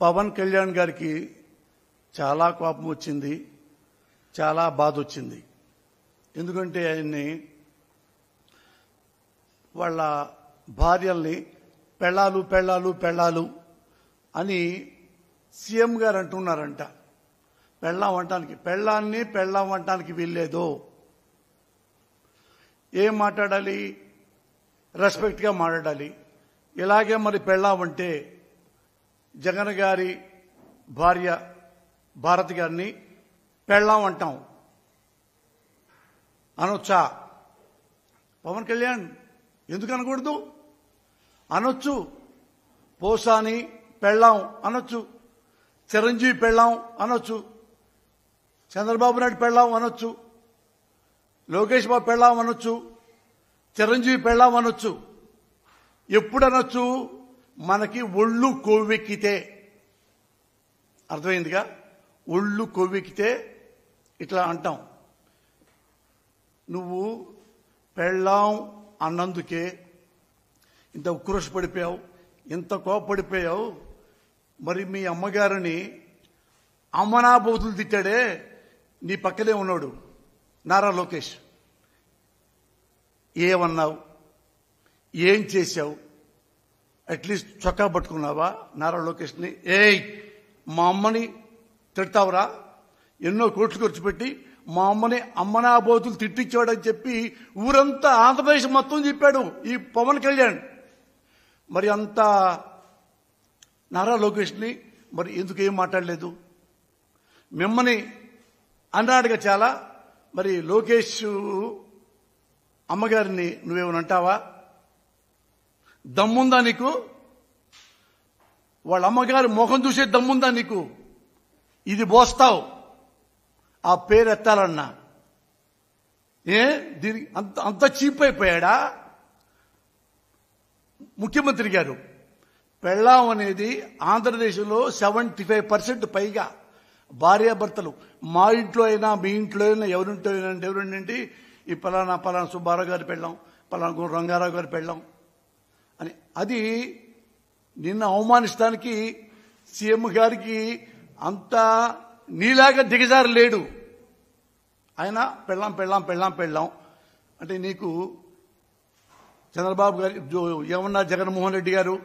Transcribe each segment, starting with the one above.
పవన్ కళ్యాణ్ గారికి చాలా కోపం వచ్చింది, చాలా బాధ వచ్చింది. ఎందుకంటే ఆయన్ని వాళ్ళ భార్యల్ని పెళ్ళాలు పెళ్ళాలు పెళ్ళాలు అని సీఎం గారు అంటున్నారంట. పెళ్ళాం అంటానికి పెళ్ళాన్ని పెళ్ళాం అంటానికి వీల్లేదు. ఏం మాట్లాడాలి? రెస్పెక్ట్గా మాట్లాడాలి. ఇలాగే మరి పెళ్ళాం అంటే జగన్ గారి భార్య భారతి గారిని పెళ్ళాం అంటాం అనొచ్చా? పవన్ కళ్యాణ్ ఎందుకు అనకూడదు? అనొచ్చు. పోసాని పెళ్ళాం అనొచ్చు, చిరంజీవి పెళ్ళాం అనొచ్చు, చంద్రబాబు నాయుడు పెళ్ళాం అనొచ్చు, లోకేష్ బాబు పెళ్ళాం అనొచ్చు, చిరంజీవి పెళ్ళాం అనొచ్చు. ఎప్పుడు అనొచ్చు? మనకి ఒళ్ళు కొవ్వెక్కితే. అర్థమైందిగా? ఒళ్ళు కొవ్వెక్కితే ఇట్లా అంటాం. నువ్వు పెళ్ళాం అన్నందుకే ఇంత ఉక్రోష పడిపోయావు, ఇంత కోపడిపోయావు. మరి మీ అమ్మగారిని అమ్మనాబోతులు తిట్టాడే నీ పక్కనే ఉన్నాడు నారా లోకేష్. ఏమన్నావు? ఏం చేశావు? అట్లీస్ట్ చొక్కా పట్టుకున్నావా నారా లోకేష్ని? ఏయ్, మా అమ్మని తిడతావురా? ఎన్నో కోట్లు ఖర్చు పెట్టి మా అమ్మని అమ్మనాబోతులు తిట్టించాడని చెప్పి ఊరంతా ఆంధ్రప్రదేశ్ మొత్తం చెప్పాడు ఈ పవన్ కళ్యాణ్. మరి అంత నారా లోకేష్ని మరి ఎందుకు ఏం మాట్లాడలేదు? మిమ్మల్ని అన్నాడుగా చాలా. మరి లోకేష్ అమ్మగారిని నువ్వేమని అంటావా? దమ్ముందా నీకు? వాళ్ళ అమ్మగారి ముఖం చూసే దమ్ముందా నీకు? ఇది పోస్తావు ఆ పేరు ఎత్తాలన్నా. దీనికి అంత చీప్ అయిపోయాడా ముఖ్యమంత్రి గారు? పెళ్ళాం అనేది ఆంధ్రదేశంలో 75% పైగా భార్యాభర్తలు. మా ఇంట్లో అయినా మీ ఇంట్లో అయినా ఎవరింటి ఈ పలానా సుబ్బారావు గారి పెళ్ళాం, పలానా రంగారావు గారి పెళ్ళాం అని. అది నిన్న అవమానిస్తానికి సీఎం గారికి అంత నీలాగా దిగజారు లేడు. ఆయన పెళ్ళాం పెళ్ళాం పెళ్ళాం పెళ్ళాం అంటే నీకు చంద్రబాబు గారి ఏమన్నా జగన్మోహన్ రెడ్డి గారు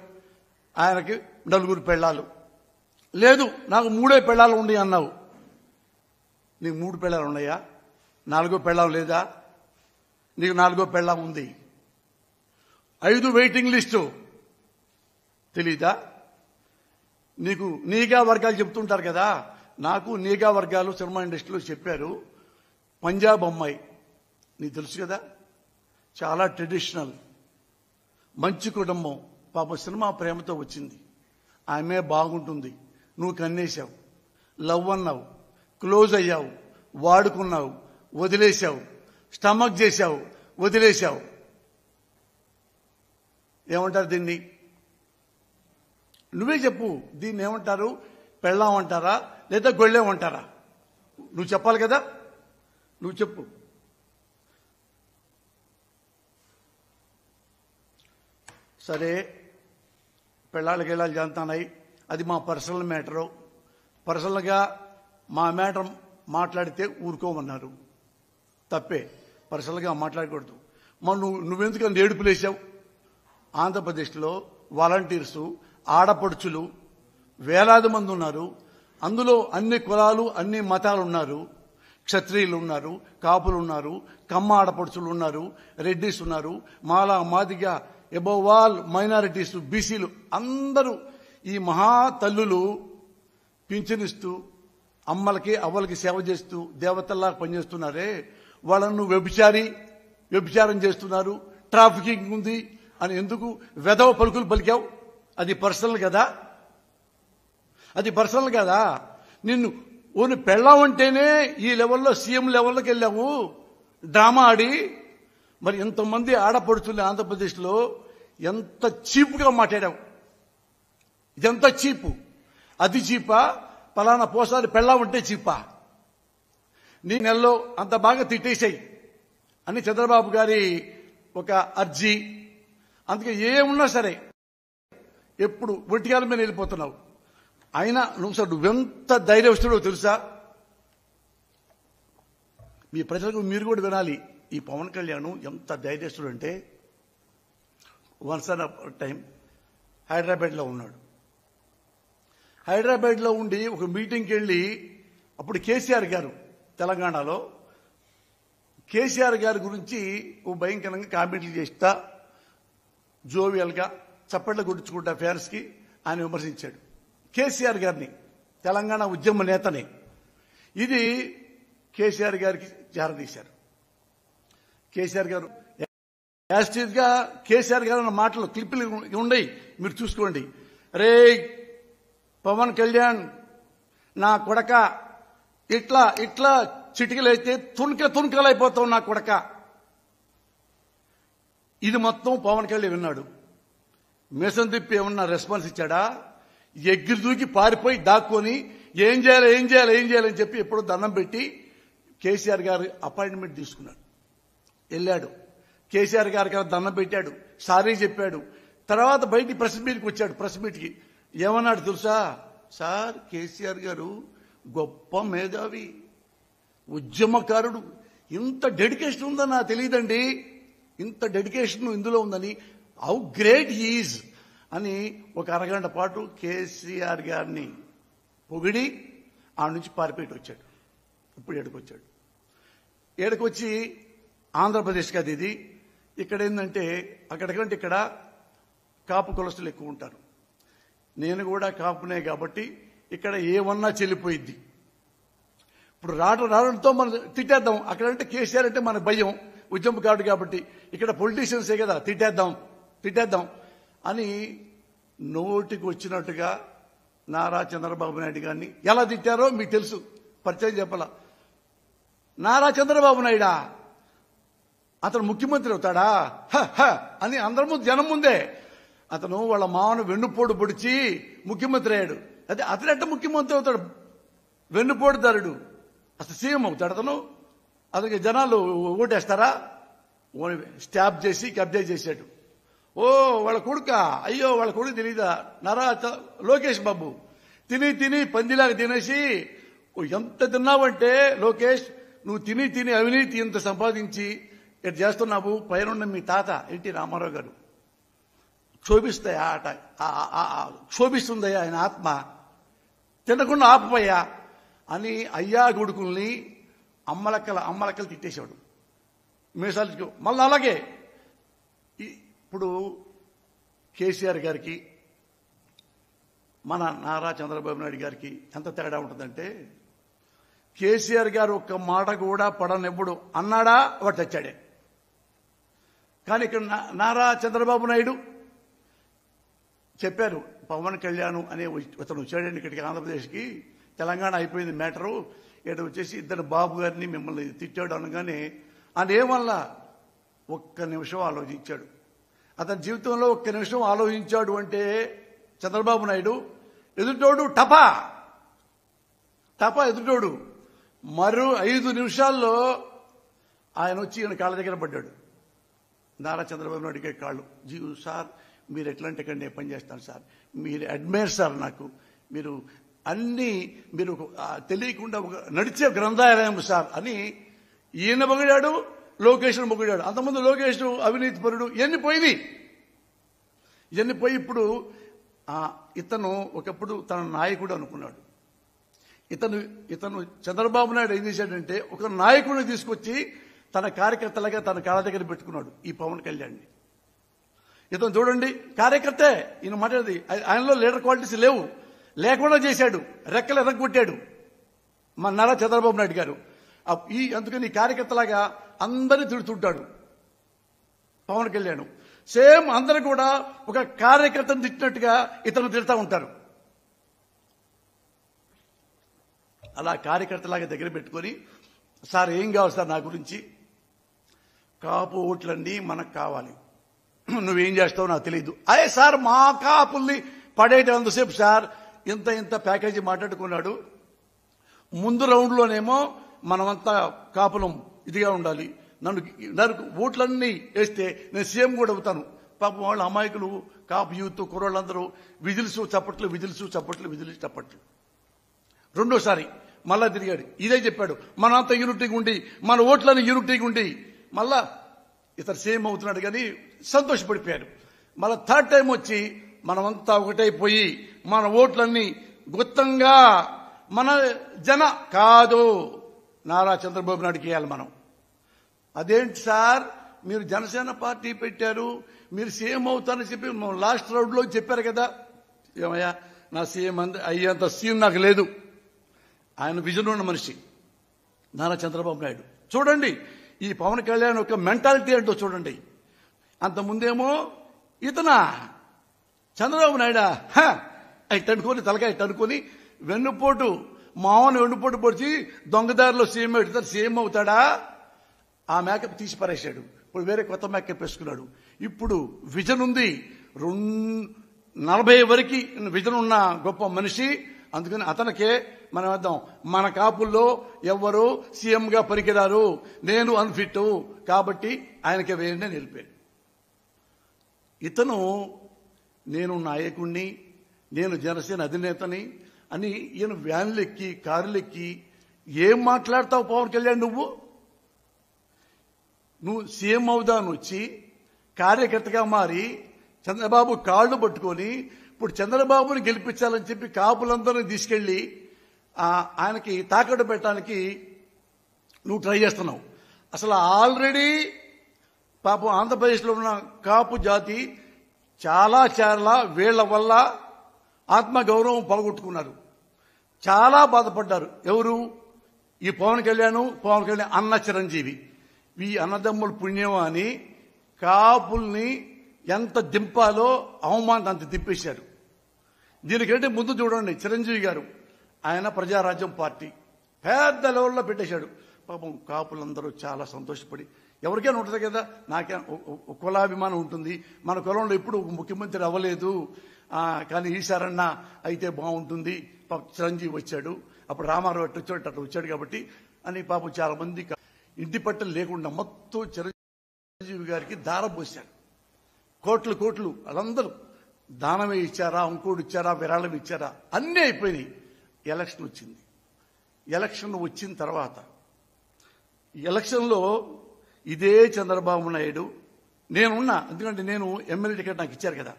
ఆయనకి 4 పెళ్ళాలు. లేదు నాకు 3 పెళ్ళాలు ఉన్నాయి అన్నావు. నీకు 3 పెళ్ళాలు ఉన్నాయా? 4వ పెళ్ళాం లేదా? నీకు 4వ పెళ్ళాం ఉంది. 5 వెయిటింగ్ లిస్టు తెలీదా? నీకు నీగా వర్గాలు చెప్తుంటారు కదా. నాకు నీగా వర్గాలు సినిమా ఇండస్ట్రీలో చెప్పారు. పంజాబ్ అమ్మాయి నీకు తెలుసు కదా, చాలా ట్రెడిషనల్, మంచి కుటుంబం. పాప సినిమా ప్రేమతో వచ్చింది. ఆమె బాగుంటుంది. నువ్వు కన్నేశావు, లవ్ అన్నావు, క్లోజ్ అయ్యావు, వాడుకున్నావు, వదిలేశావు, స్టమక్ చేశావు, వదిలేశావు. ఏమంటారు దీన్ని? నువ్వే చెప్పు. దీన్ని ఏమంటారు? పెళ్ళాం అంటారా లేదా గొళ్ళేమంటారా? నువ్వు చెప్పాలి కదా, నువ్వు చెప్పు. సరే, పెళ్ళాళ్ళకి వెళ్ళాలి జాంతానాయి, అది మా పర్సనల్ మ్యాటరు. పర్సనల్గా మా మ్యాటర్ మాట్లాడితే ఊరుకోమన్నారు. తప్పే, పర్సనల్గా మాట్లాడకూడదు. మరి నువ్వెందుకు అంత ఏడుపులేసావు? ఆంధ్రప్రదేశ్లో వాలంటీర్సు, ఆడపడుచులు వేలాది మంది ఉన్నారు. అందులో అన్ని కులాలు, అన్ని మతాలు ఉన్నారు. క్షత్రియులు ఉన్నారు, కాపులు ఉన్నారు, కమ్మ ఆడపడుచులు ఉన్నారు, రెడ్డిస్ ఉన్నారు, మాలా మాదిగా అబౌవ్ ఆల్ మైనారిటీస్, బీసీలు అందరూ ఈ మహా తల్లులు పింఛనిస్తూ అమ్మలకి అవ్వలకి సేవ చేస్తూ దేవతల్లా పనిచేస్తున్నారే, వాళ్ళను వ్యభిచారం చేస్తున్నారు, ట్రాఫికింగ్ ఉంది అని ఎందుకు వెధవ పలుకులు పలికావు? అది పర్సనల్ కదా, అది పర్సనల్ కదా. నిన్ను ఓని పెళ్ళామంటేనే ఈ లెవెల్లో సీఎం లెవెల్లోకి వెళ్ళావు డ్రామా ఆడి. మరి ఎంతమంది ఆడపడుచుల్ని ఆంధ్రప్రదేశ్లో ఎంత చీప్గా మాట్లాడావు. ఇదంతా చీపు. అది చీపా? పలానా పోసారి పెళ్ళామంటే చీపా? నీ నెలలో అంత బాగా తిట్టేశాయి అని చంద్రబాబు గారి ఒక అర్జీ. అందుకే ఏమున్నా సరే ఎప్పుడు ఒంటికాల మీద వెళ్ళిపోతున్నావు. అయినా నువ్వెంత ధైర్యస్తుడో తెలుసా? మీ ప్రజలకు మీరు కూడా వినాలి. ఈ పవన్ కళ్యాణ్ ఎంత ధైర్యస్తుడు అంటే, వన్స్ అన్ టైం హైదరాబాద్లో ఉన్నాడు. హైదరాబాద్లో ఉండి ఒక మీటింగ్కి వెళ్ళి, అప్పుడు కేసీఆర్ గారు తెలంగాణలో, కేసీఆర్ గారి గురించి ఓ భయంకరంగా కామెంట్లు చేస్తా, జోవియల్గా చప్పట్లు కొట్టించుకుంటా ఫ్యాన్స్కి ఆయన విమర్శించాడు కేసీఆర్ గారిని, తెలంగాణ ఉద్యమ నేతని. ఇది కేసీఆర్ గారికి జారదీశారు. కేసీఆర్ గారు యాస్టీజ్గా కేసీఆర్ గారు అన్న మాటలు క్లిప్పులు ఉన్నాయి, మీరు చూసుకోండి. రే పవన్ కళ్యాణ్ నా కొడక, ఇట్లా ఇట్లా చిటికలైతే తుణకలైపోతావు నా కొడక. ఇది మొత్తం పవన్ కళ్యాణ్ విన్నాడు. మీసం తిప్పి ఏమన్నా రెస్పాన్స్ ఇచ్చాడా? ఎగ్గిరి దూకి పారిపోయి దాక్కొని ఏం చేయాలని చెప్పి ఎప్పుడో దండం పెట్టి కేసీఆర్ గారు అపాయింట్మెంట్ తీసుకున్నాడు. వెళ్ళాడు, కేసీఆర్ గారికి దండం పెట్టాడు, సారీ చెప్పాడు. తర్వాత బయటికి ప్రెస్ మీట్కి వచ్చాడు. ప్రెస్ మీట్కి ఏమన్నాడు తెలుసా? సార్, కేసీఆర్ గారు గొప్ప మేధావి, ఉద్యమకారుడు, ఇంత డెడికేషన్ ఉందని నాకు తెలియదండి, ఇంత డెడికేషన్ ఇందులో ఉందని, హౌ గ్రేట్ హీఈజ్ అని ఒక అరగంట పాటు కేసీఆర్ గారిని పొగిడి ఆ నుంచి పారిపోయి వచ్చాడు. ఇప్పుడు ఏడుకొచ్చాడు. ఏడుకొచ్చి ఆంధ్రప్రదేశ్ కాదు ఇది. ఇక్కడ ఏంటంటే అక్కడికంటే ఇక్కడ కాపు కులస్తులు ఎక్కువ ఉంటారు. నేను కూడా కాపునే కాబట్టి ఇక్కడ ఏమన్నా చెల్లిపోయిద్ది. ఇప్పుడు రావడంతో మనం తిట్టేద్దాం. అక్కడంటే కేసీఆర్ అంటే మన భయం, ఉద్యమకారుడు కాబట్టి. ఇక్కడ పొలిటీషియన్సే కదా, తిట్టేద్దాం అని నోటికి వచ్చినట్టుగా నారా చంద్రబాబు నాయుడు గారిని ఎలా తిట్టారో మీకు తెలుసు. పరిచయం చెప్పాల. నారా చంద్రబాబు నాయుడా, అతను ముఖ్యమంత్రి అవుతాడా అని అందరి ముందు, జనం ముందే అతను వాళ్ళ మామను వెన్నుపోటు పొడిచి ముఖ్యమంత్రి అయ్యాడు. అదే అతనెట్ట ముఖ్యమంత్రి అవుతాడు? వెన్నుపోటుదారుడు అసలు సీఎం అవుతాడు అతను? అతనికి జనాలు ఓటేస్తారా? స్టాప్ చేసి కబ్జా చేశాడు. ఓ వాళ్ళ కొడుక, అయ్యో వాళ్ళ కొడుకు తెలీదా? నారా లోకేష్ బాబు తిని పందిలాగా తినేసి, ఎంత తిన్నావంటే లోకేష్, నువ్వు తిని అవినీతి ఇంత సంపాదించి ఇటు చేస్తున్నావు. పైన మీ తాత ఎన్టీ రామారావు గారు క్షోభిస్తుందయ్యా ఆయన ఆత్మ, తినకుండా ఆపపోయా అని అయ్యా కొడుకుల్ని అమ్మలక్కలు తిట్టేశాడు మీసాలు. మళ్ళీ అలాగే ఇప్పుడు కేసీఆర్ గారికి మన నారా చంద్రబాబు నాయుడు గారికి ఎంత తేడా ఉంటుందంటే, కేసీఆర్ గారు ఒక్క మాట కూడా పడనెప్పుడు అన్నాడా వాడు తెచ్చాడే. కానీ ఇక్కడ నారా చంద్రబాబు నాయుడు చెప్పారు, పవన్ కళ్యాణ్ అనే అతను వచ్చాడండి ఇక్కడికి ఆంధ్రప్రదేశ్కి, తెలంగాణ అయిపోయింది మ్యాటరు, ఇక్కడ వచ్చేసి ఇద్దరు బాబు గారిని మిమ్మల్ని తిట్టాడు అనగానే ఆయన ఏమల్లా ఒక్క నిమిషం ఆలోచించాడు. అతని జీవితంలో ఒక్క నిమిషం ఆలోచించాడు అంటే చంద్రబాబు నాయుడు, ఎదుటోడు టపా ఎదుటోడు మరో 5 నిమిషాల్లో ఆయన వచ్చి ఈయన కాళ్ళ దగ్గర పడ్డాడు. నారా చంద్రబాబు నాయుడికి కాళ్ళు, జీవు సార్ మీరు ఎట్లాంటి ఇక్కడ నేను పని చేస్తాను సార్, మీరు అడ్మైర్ సార్, నాకు మీరు అన్నీ మీరు తెలియకుండా ఒక నడిచే గ్రంథాలయం సార్ అని ఈయన పొగిడాడు, లోకేష్ పొగిడాడు. అంతకుముందు లోకేష్ అవినీతి పరుడు, ఇవన్నీ పోయి ఇప్పుడు ఇతను ఒకప్పుడు తన నాయకుడు అనుకున్నాడు. ఇతను చంద్రబాబు నాయుడు ఏం చేశాడంటే ఒక నాయకుడిని తీసుకొచ్చి తన కార్యకర్తలుగా తన కాళ్ళ దగ్గర పెట్టుకున్నాడు ఈ పవన్ కళ్యాణ్ని. ఇతను చూడండి కార్యకర్తే, ఈయన మాట్లాడేది ఆయనలో లీడర్ క్వాలిటీస్ లేకుండా చేశాడు, రెక్కలు ఎరగొట్టాడు మన నారా చంద్రబాబు నాయుడు గారు. అందుకని కార్యకర్తలాగా అందరినీ తిడుతుంటాడు పవన్ కళ్యాణ్. సేమ్ అందరూ కూడా ఒక కార్యకర్తను తిట్టినట్టుగా ఇతను తిడతా ఉంటారు. అలా కార్యకర్తలాగా దగ్గర పెట్టుకొని, సార్ ఏం కావాలి సార్ నా గురించి, కాపు ఓట్లన్నీ మనకు కావాలి, నువ్వేం చేస్తావో నాకు తెలియదు. అదే సార్ మా కాపుల్ని పడేటంతసేపు సార్ ఇంత ప్యాకేజీ మాట్లాడుకున్నాడు. ముందు రౌండ్లోనేమో మనమంతా కాపులం ఇదిగా ఉండాలి, నన్ను ఓట్లన్నీ వేస్తే నేను సీఎం కూడా అవుతాను, పాపం వాళ్ళు అమాయకులు కాపు యూత్ కుర్రోళ్ళందరూ విజిల్స్ చప్పట్లు. రెండోసారి మళ్ళా తిరిగాడు, ఇదే చెప్పాడు, మనంతా యూనిటీగా ఉండి మన ఓట్లను యూనిటీగా ఉండి మళ్ళా ఇతను సేమ్ అవుతున్నాడు కానీ సంతోషపడిపోయాడు. మళ్ళా థర్డ్ టైం వచ్చి మనమంతా ఒకటైపోయి మన ఓట్లన్నీ గుత్తంగా మన జన కాదు నారా చంద్రబాబు నాయుడుకి వేయాలి మనం. అదేంటి సార్ మీరు జనసేన పార్టీ పెట్టారు, మీరు సీఎం అవుతారని చెప్పి లాస్ట్ రౌండ్ లో చెప్పారు కదా. ఏమయ్యా, నా సీఎం అయ్యేంత సీఎం నాకు లేదు. ఆయన విజన్ ఉన్న మనిషి నారా చంద్రబాబు నాయుడు. చూడండి ఈ పవన్ కళ్యాణ్ యొక్క మెంటాలిటీ ఏంటో చూడండి. అంతకుముందేమో ఇతనా చంద్రబాబు నాయుడా ఇట్టనుకొని తలకాయ ఇట్టనుకొని మామూలు వెన్నుపోటు పొడిచి దొంగదారిలో సీఎం పెడతారు, సీఎం అవుతాడా? ఆ మేకప్ తీసి పారేశాడు. ఇప్పుడు వేరే కొత్త మేకప్ వేసుకున్నాడు. ఇప్పుడు విజన్ ఉంది, 40 వరకు విజన్ ఉన్న గొప్ప మనిషి. అందుకని అతనికే మనం వేద్దాం. మన కాపుల్లో ఎవ్వరూ సీఎంగా పనికిరారు, నేను అన్ఫిట్ కాబట్టి ఆయనకే వేయండి అని వెళ్ళిపోయాడు. ఇతను నేను నాయకుణ్ణి, నేను జనసేన అధినేతని అని ఈయన వ్యాన్లెక్కి కారులెక్కి ఏం మాట్లాడతావు పవన్ కళ్యాణ్? నువ్వు సీఎం అవుదాను వచ్చి కార్యకర్తగా మారి చంద్రబాబు కాళ్లు పట్టుకొని ఇప్పుడు చంద్రబాబుని గెలిపించాలని చెప్పి కాపులందరినీ తీసుకెళ్లి ఆయనకి తాకట్టు పెట్టడానికి నువ్వు ట్రై చేస్తున్నావు. అసలు ఆల్రెడీ పాపం ఆంధ్రప్రదేశ్లో ఉన్న కాపు జాతి చాలా వీళ్ల వల్ల ఆత్మగౌరవం పోగొట్టుకున్నారు, చాలా బాధపడ్డారు. ఎవరు? ఈ పవన్ కళ్యాణ్ అన్న చిరంజీవి. ఈ అన్నదమ్ముల పుణ్యం అని కాపుల్ని ఎంత దింపాలో అవమానం అంత దింపేశారు. దీనికంటే ముందు చూడండి, చిరంజీవి గారు ఆయన ప్రజారాజ్యం పార్టీ పెద్ద లెవెల్లో పెట్టేశాడు. పాపం కాపులందరూ చాలా సంతోషపడి, ఎవరికైనా ఉంటుంది కదా, నాకే కులాభిమానం ఉంటుంది, మన కులంలో ఎప్పుడు ముఖ్యమంత్రి అవ్వలేదు కానీ ఈసారన్నా అయితే బాగుంటుంది. చిరంజీవి వచ్చాడు, అప్పుడు రామారావు అట్లా వచ్చాడు కాబట్టి అని పాపం చాలా మంది ఇంటి పట్టలు లేకుండా మొత్తం చిరంజీవి గారికి దారం పోశారు. కోట్లు వాళ్ళందరూ దానమే ఇచ్చారా, ఇంకోటి ఇచ్చారా, విరాళం ఇచ్చారా, అన్నీ అయిపోయినాయి. ఎలక్షన్ వచ్చింది. ఎలక్షన్ వచ్చిన తర్వాత ఎలక్షన్లో ఇదే చంద్రబాబు నాయుడు నేనున్నా, ఎందుకంటే నేను ఎమ్మెల్యే టికెట్ నాకు ఇచ్చారు కదా,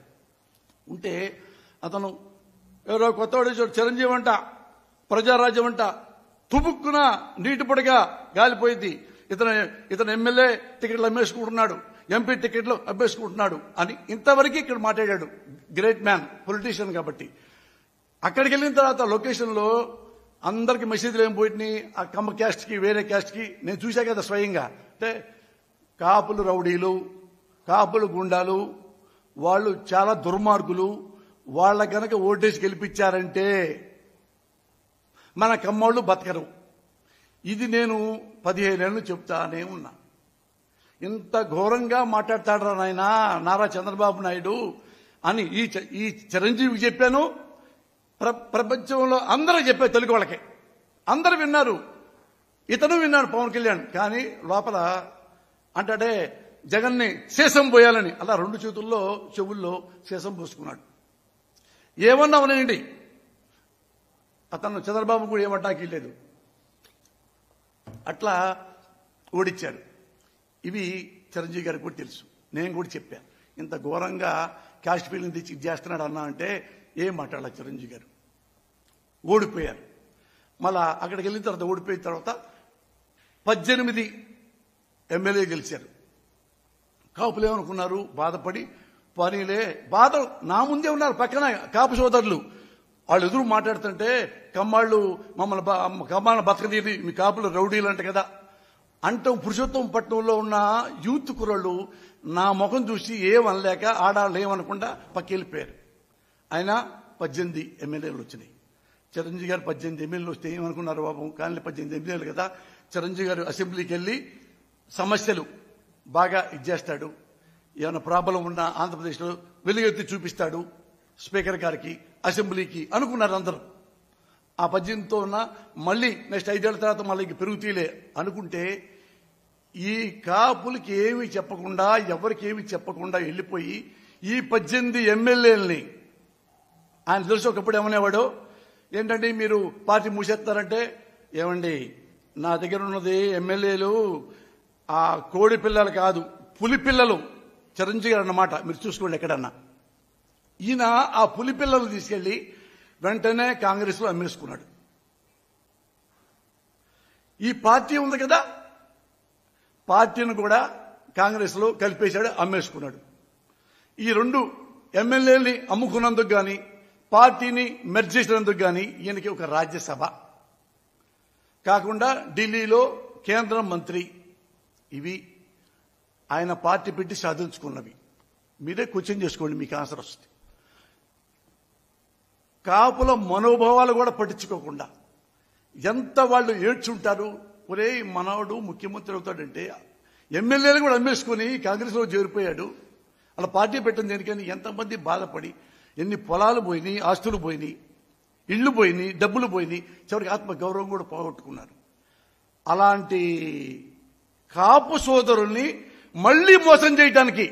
ఉంటే అతను ఎవరో కొత్తవాడు చిరంజీవి అంట, ప్రజారాజ్యం అంట, తుపుక్కున నీటి పొడిగా గాలిపోయింది, ఇతను ఎమ్మెల్యే టికెట్లు అమ్మేసుకుంటున్నాడు, ఎంపీ టికెట్లు అమ్మేసుకుంటున్నాడు అని ఇంతవరకు ఇక్కడ మాట్లాడాడు. గ్రేట్ మ్యాన్, పొలిటీషియన్ కాబట్టి. అక్కడికి వెళ్ళిన తర్వాత లొకేషన్లో అందరికి మెసేజ్లు ఏం పోయినాయి, ఆ కమ్మ క్యాస్ట్కి వేరే క్యాస్ట్కి నేను చూశా కదా స్వయంగా. అంటే కాపులు రౌడీలు, కాపులు గుండాలు, వాళ్ళు చాలా దుర్మార్గులు, వాళ్ళ గనక ఓటేసి గెలిపించారంటే మన కమ్మోళ్ళు బతకరు. ఇది నేను 15 ఏళ్ళు చెప్తానే ఉన్నా. ఇంత ఘోరంగా మాట్లాడతాడు నాయనా నారా చంద్రబాబు నాయుడు అని ఈ చిరంజీవికి చెప్పాను, ప్రపంచంలో అందరూ చెప్పారు, తెలుగు వాళ్ళకే అందరూ విన్నారు, ఇతను విన్నాడు పవన్ కళ్యాణ్. కానీ లోపల అంటే జగన్ని శేషం పోయాలని అలా 2 చేతుల్లో చెవుల్లో శేషం పోసుకున్నాడు. ఏమన్నా ఉన్నాయండి, అతను చంద్రబాబు కూడా ఏమంటాకి లేదు, అట్లా ఓడిచ్చాడు. ఇవి చిరంజీవి గారికి కూడా తెలుసు, నేను కూడా చెప్పా. ఇంత ఘోరంగా క్యాస్ట్ ఫీలింగ్ తెచ్చి చేస్తున్నాడు అన్నా అంటే ఏం మాట్లాడాలి. చిరంజీవి గారు ఓడిపోయారు. మళ్ళా అక్కడికి వెళ్ళిన తర్వాత ఓడిపోయిన తర్వాత 18 ఎమ్మెల్యే గెలిచారు. కాపులు ఏమనుకున్నారు, బాధపడి పనిలే బాధ నా ముందే ఉన్నారు పక్కన కాపు సోదరులు, వాళ్ళు ఎదురు మాట్లాడుతుంటే కమ్మాళ్ళు కమ్మాళ్ళ బతకదీరి మీ కాపులు రౌడీలు అంట కదా అంటాం. పురుషోత్తం పట్టణంలో ఉన్న యూత్ కుర్రాళ్ళు నా ముఖం చూసి ఏమనలేక ఆడాళ్ళు ఏమనకుండా పక్కెళ్ళిపోయారు. ఆయన 18 ఎమ్మెల్యేలు వచ్చినాయి. చిరంజీవి గారు 18 ఎమ్మెల్యేలు వస్తే ఏమనుకున్నారు బాబు, కానీ 18 ఎమ్మెల్యేలు కదా. చిరంజీవి గారు అసెంబ్లీకి వెళ్ళి సమస్యలు బాగా ఇచ్చేస్తాడు, ఏమైనా ప్రాబ్లం ఉన్నా ఆంధ్రప్రదేశ్లో వెలుగెత్తి చూపిస్తాడు స్పీకర్ గారికి, అసెంబ్లీకి అనుకున్నారు అందరూ. ఆ 18తో ఉన్న మళ్ళీ నెక్స్ట్ 5 ఏళ్ల తర్వాత మళ్ళీ పెరుగుతీలే అనుకుంటే ఈ కాపులకి ఏమీ చెప్పకుండా ఎవరికి ఏమీ చెప్పకుండా వెళ్ళిపోయి ఈ 18 ఎమ్మెల్యేలని ఆయన తెలుసు ఒకప్పుడు ఏమనేవాడు ఏంటంటే మీరు పార్టీ మూసేస్తారంటే ఏమండి నా దగ్గర ఉన్నది ఎమ్మెల్యేలు ఆ కోడి పిల్లలు కాదు పులి పిల్లలు చిరంజీవి అన్నమాట మీరు చూసుకోండి ఎక్కడన్నా ఈయన ఆ పులి పిల్లలు తీసుకెళ్లి వెంటనే కాంగ్రెస్ లో అమ్మేసుకున్నాడు ఈ పార్టీ ఉంది కదా పార్టీని కూడా కాంగ్రెస్ లో కలిపేశాడు అమ్మేసుకున్నాడు ఈ 2 ఎమ్మెల్యేలని అమ్ముకున్నందుకు గాని పార్టీని మెర్జ్ చేసినందుకు గాని ఈయనకి ఒక రాజ్యసభ కాకుండా ఢిల్లీలో కేంద్ర మంత్రి ఇవి ఆయన పార్టీ పెట్టి సాధించుకున్నవి మీరే క్వశ్చన్ చేసుకోండి మీకు ఆన్సర్ వస్తుంది కాపుల మనోభావాలు కూడా పట్టించుకోకుండా ఎంత వాళ్ళు ఏడ్చుంటారు ఒరే మనవాడు ముఖ్యమంత్రి అవుతాడంటే ఎమ్మెల్యేలు కూడా అమ్మేసుకుని కాంగ్రెస్ లో చేరిపోయాడు అలా పార్టీ పెట్టిన దేనికని ఎంతమంది బాధపడి ఎన్ని పొలాలు పోయినాయి ఆస్తులు పోయినాయి ఇళ్లు పోయినాయి డబ్బులు పోయినాయి చివరికి ఆత్మగౌరవం కూడా పోగొట్టుకున్నారు అలాంటి కాపు సోదరుల్ని మళ్లీ మోసం చేయడానికి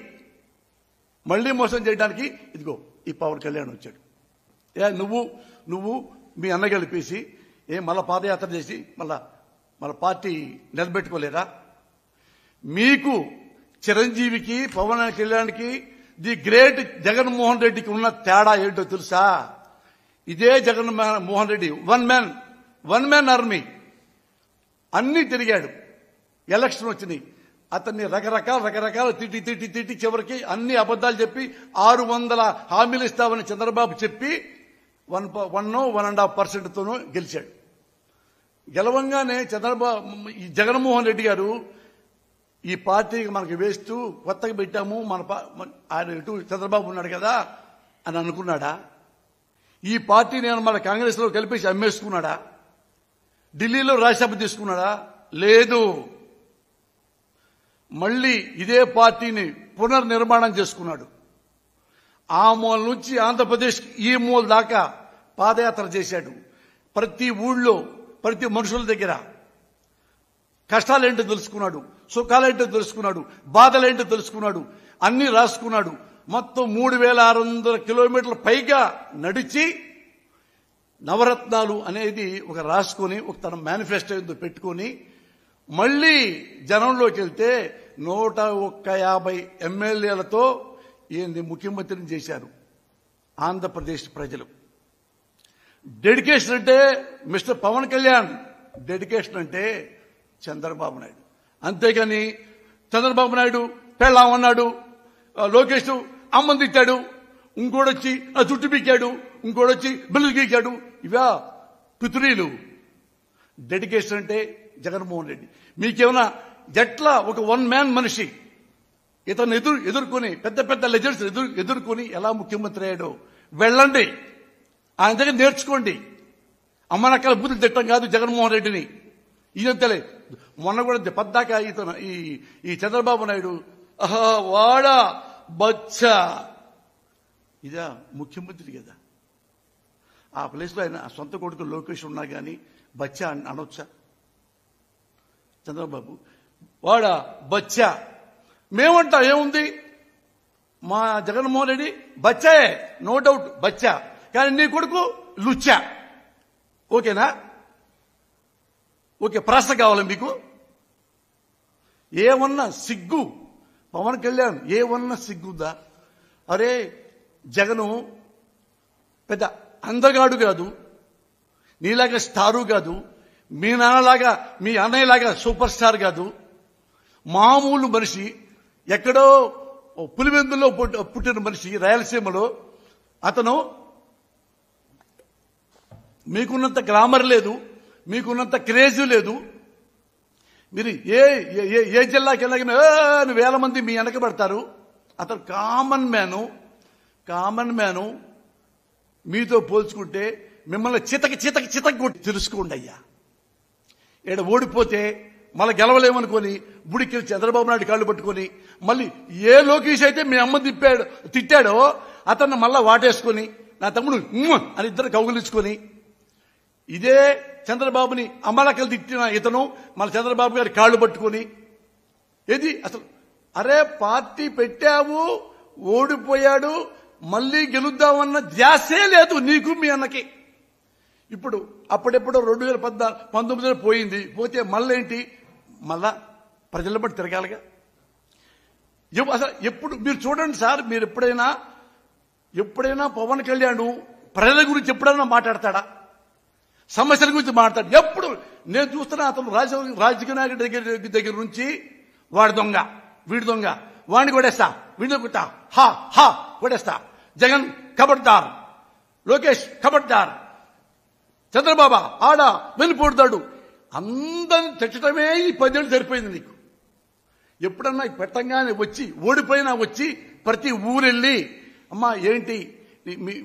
ఇదిగో ఈ పవన్ కళ్యాణ్ వచ్చాడు నువ్వు మీ అన్న కలిపేసి మళ్ళా పాదయాత్ర చేసి మళ్ళా పార్టీ నిలబెట్టుకోలేరా మీకు చిరంజీవికి పవన్ కళ్యాణ్కి ది గ్రేట్ జగన్మోహన్ రెడ్డికి ఉన్న తేడా ఏంటో తెలుసా ఇదే Jaganmohan Reddy one man army అన్ని తిరిగాడు ఎలక్షన్ వచ్చినాయి అతన్ని రకరకాల తిట్టి చివరికి అన్ని అబద్దాలు చెప్పి 600 హామీలు ఇస్తామని చంద్రబాబు చెప్పి 1.5%తోనూ గెలిచాడు గెలవంగానే ఈ జగన్మోహన్ రెడ్డి గారు ఈ పార్టీకి మనకి వేస్తూ కొత్తగా పెట్టాము ఆయన ఇటు చంద్రబాబు ఉన్నాడు కదా అని అనుకున్నాడా ఈ పార్టీ నేను మన కాంగ్రెస్ లో కలిపేసి అమ్మేసుకున్నాడా ఢిల్లీలో రాజ్యసభ తీసుకున్నాడా లేదు మళ్లీ ఇదే పార్టీని పునర్నిర్మాణం చేసుకున్నాడు ఆ మూల నుంచి ఆంధ్రప్రదేశ్ ఈ మూల దాకా పాదయాత్ర చేశాడు ప్రతి ఊళ్ళో ప్రతి మనుషుల దగ్గర కష్టాలేంటో తెలుసుకున్నాడు సుఖాలేంటో తెలుసుకున్నాడు బాధలేంటో తెలుసుకున్నాడు అన్ని రాసుకున్నాడు మొత్తం 3600 కిలోమీటర్ల పైగా నడిచి నవరత్నాలు అనేది ఒక రాసుకొని ఒక తన మేనిఫెస్టో పెట్టుకొని మళ్లీ జనంలోకి వెళ్తే 150 ఎమ్మెల్యేలతో ఈయన్ని ముఖ్యమంత్రిని చేశారు ఆంధ్రప్రదేశ్ ప్రజలు డెడికేషన్ అంటే మిస్టర్ పవన్ కళ్యాణ్ డెడికేషన్ అంటే చంద్రబాబు నాయుడు అంతేగాని చంద్రబాబు నాయుడు పెళ్ళామన్నాడు లోకేష్ అమ్మని తిట్టాడు ఇంకోడొచ్చి ఆ చుట్టు పీకాడు ఇంకోడొచ్చి బిల్లు గీకాడు ఇవా పితురీలు డెడికేషన్ అంటే జగన్మోహన్ రెడ్డి మీకేమైనా ఎట్లా ఒక వన్ మ్యాన్ మనిషి ఇతను ఎదుర్కొని పెద్ద లెజెండ్స్ ఎదుర్కొని ఎలా ముఖ్యమంత్రి అయ్యాడో వెళ్ళండి ఆయన దగ్గర నేర్చుకోండి అమ్మనక్కల బూతులు తిట్టం కాదు జగన్మోహన్ రెడ్డిని ఇదంతలే మొన్న కూడా పద్దాక ఇతను ఈ చంద్రబాబు నాయుడు వాడా బచ్చా ఇదా ముఖ్యమంత్రి కదా ఆ ప్లేస్ లో ఆయన సొంత కొడుకు లోకేష్ ఉన్నా గానీ బచ్చా అనొచ్చా చంద్రబాబు వాడా బచ్చా మేమంటా ఏముంది మా జగన్మోహన్ రెడ్డి బచ్చాయే నో డౌట్ బచ్చా కానీ నీ కొడుకు లుచ్చా ఓకేనా ఓకే ప్రాస కావాలి మీకు ఏమన్నా సిగ్గు పవన్ కళ్యాణ్ ఏమన్నా సిగ్గుదా అరే జగను పెద్ద అందగాడు కాదు నీలాగా స్టారు కాదు మీ నాన్నలాగా మీ అన్నయ్యలాగా సూపర్ స్టార్ కాదు మామూలు మనిషి ఎక్కడో పులివెందులో పుట్టిన మనిషి రాయలసీమలో అతను మీకున్నంత గ్లామర్ లేదు మీకున్నంత క్రేజ్ లేదు మీరు ఏ జిల్లాకి వెళ్ళగినా వేల మంది మీ వెనకబడతారు అతను కామన్ మ్యాను మీతో పోల్చుకుంటే మిమ్మల్ని చితక కొట్టి తెలుసుకోండి అయ్యా ఇక్కడ ఓడిపోతే మళ్ళీ గెలవలేమనుకొని బుడికి చంద్రబాబు నాయుడు కాళ్ళు పట్టుకొని మళ్ళీ ఏ లోకేష్ అయితే మీ అమ్మ తిట్టాడో అతన్ని మళ్ళా వాటేసుకొని నా తమ్ముడు అని ఇద్దరు కౌగులించుకొని ఇదే చంద్రబాబుని అమ్మలక్కలు తిట్టిన ఇతను మళ్ళీ చంద్రబాబు గారి కాళ్ళు పట్టుకొని ఏది అసలు అరే పార్టీ పెట్టావు, ఓడిపోయాడు, మళ్లీ గెలుద్దామన్న ధ్యాసే లేదు నీకు మీ అన్నకి. ఇప్పుడు అప్పుడెప్పుడు 2019 పోయింది, పోతే మళ్ళేంటి, మళ్ళా ప్రజల బట్టి తిరగాలిగా. అసలు ఎప్పుడు మీరు చూడండి సార్, మీరు ఎప్పుడైనా పవన్ కళ్యాణ్ ప్రజల గురించి ఎప్పుడైనా మాట్లాడతాడా? సమస్యల గురించి మాట్లాడతాడు? ఎప్పుడు నేను చూస్తున్నా అతను రాజకీయ నాయకుడి దగ్గర నుంచి వాడి దొంగ, వీడి దొంగ, వాడిని కొడేస్తా, వీడిని కొట్టా, హా హా కొడేస్తా, జగన్ ఖబర్దార్, లోకేష్ ఖబర్దార్, చంద్రబాబు ఆడ వెనుపోడుతాడు, అందరిని తెచ్చటమే ఈ 10 ఏళ్ళు సరిపోయింది నీకు. ఎప్పుడన్నా పెట్టంగానే వచ్చి, ఓడిపోయినా వచ్చి ప్రతి ఊరెళ్ళి అమ్మా ఏంటి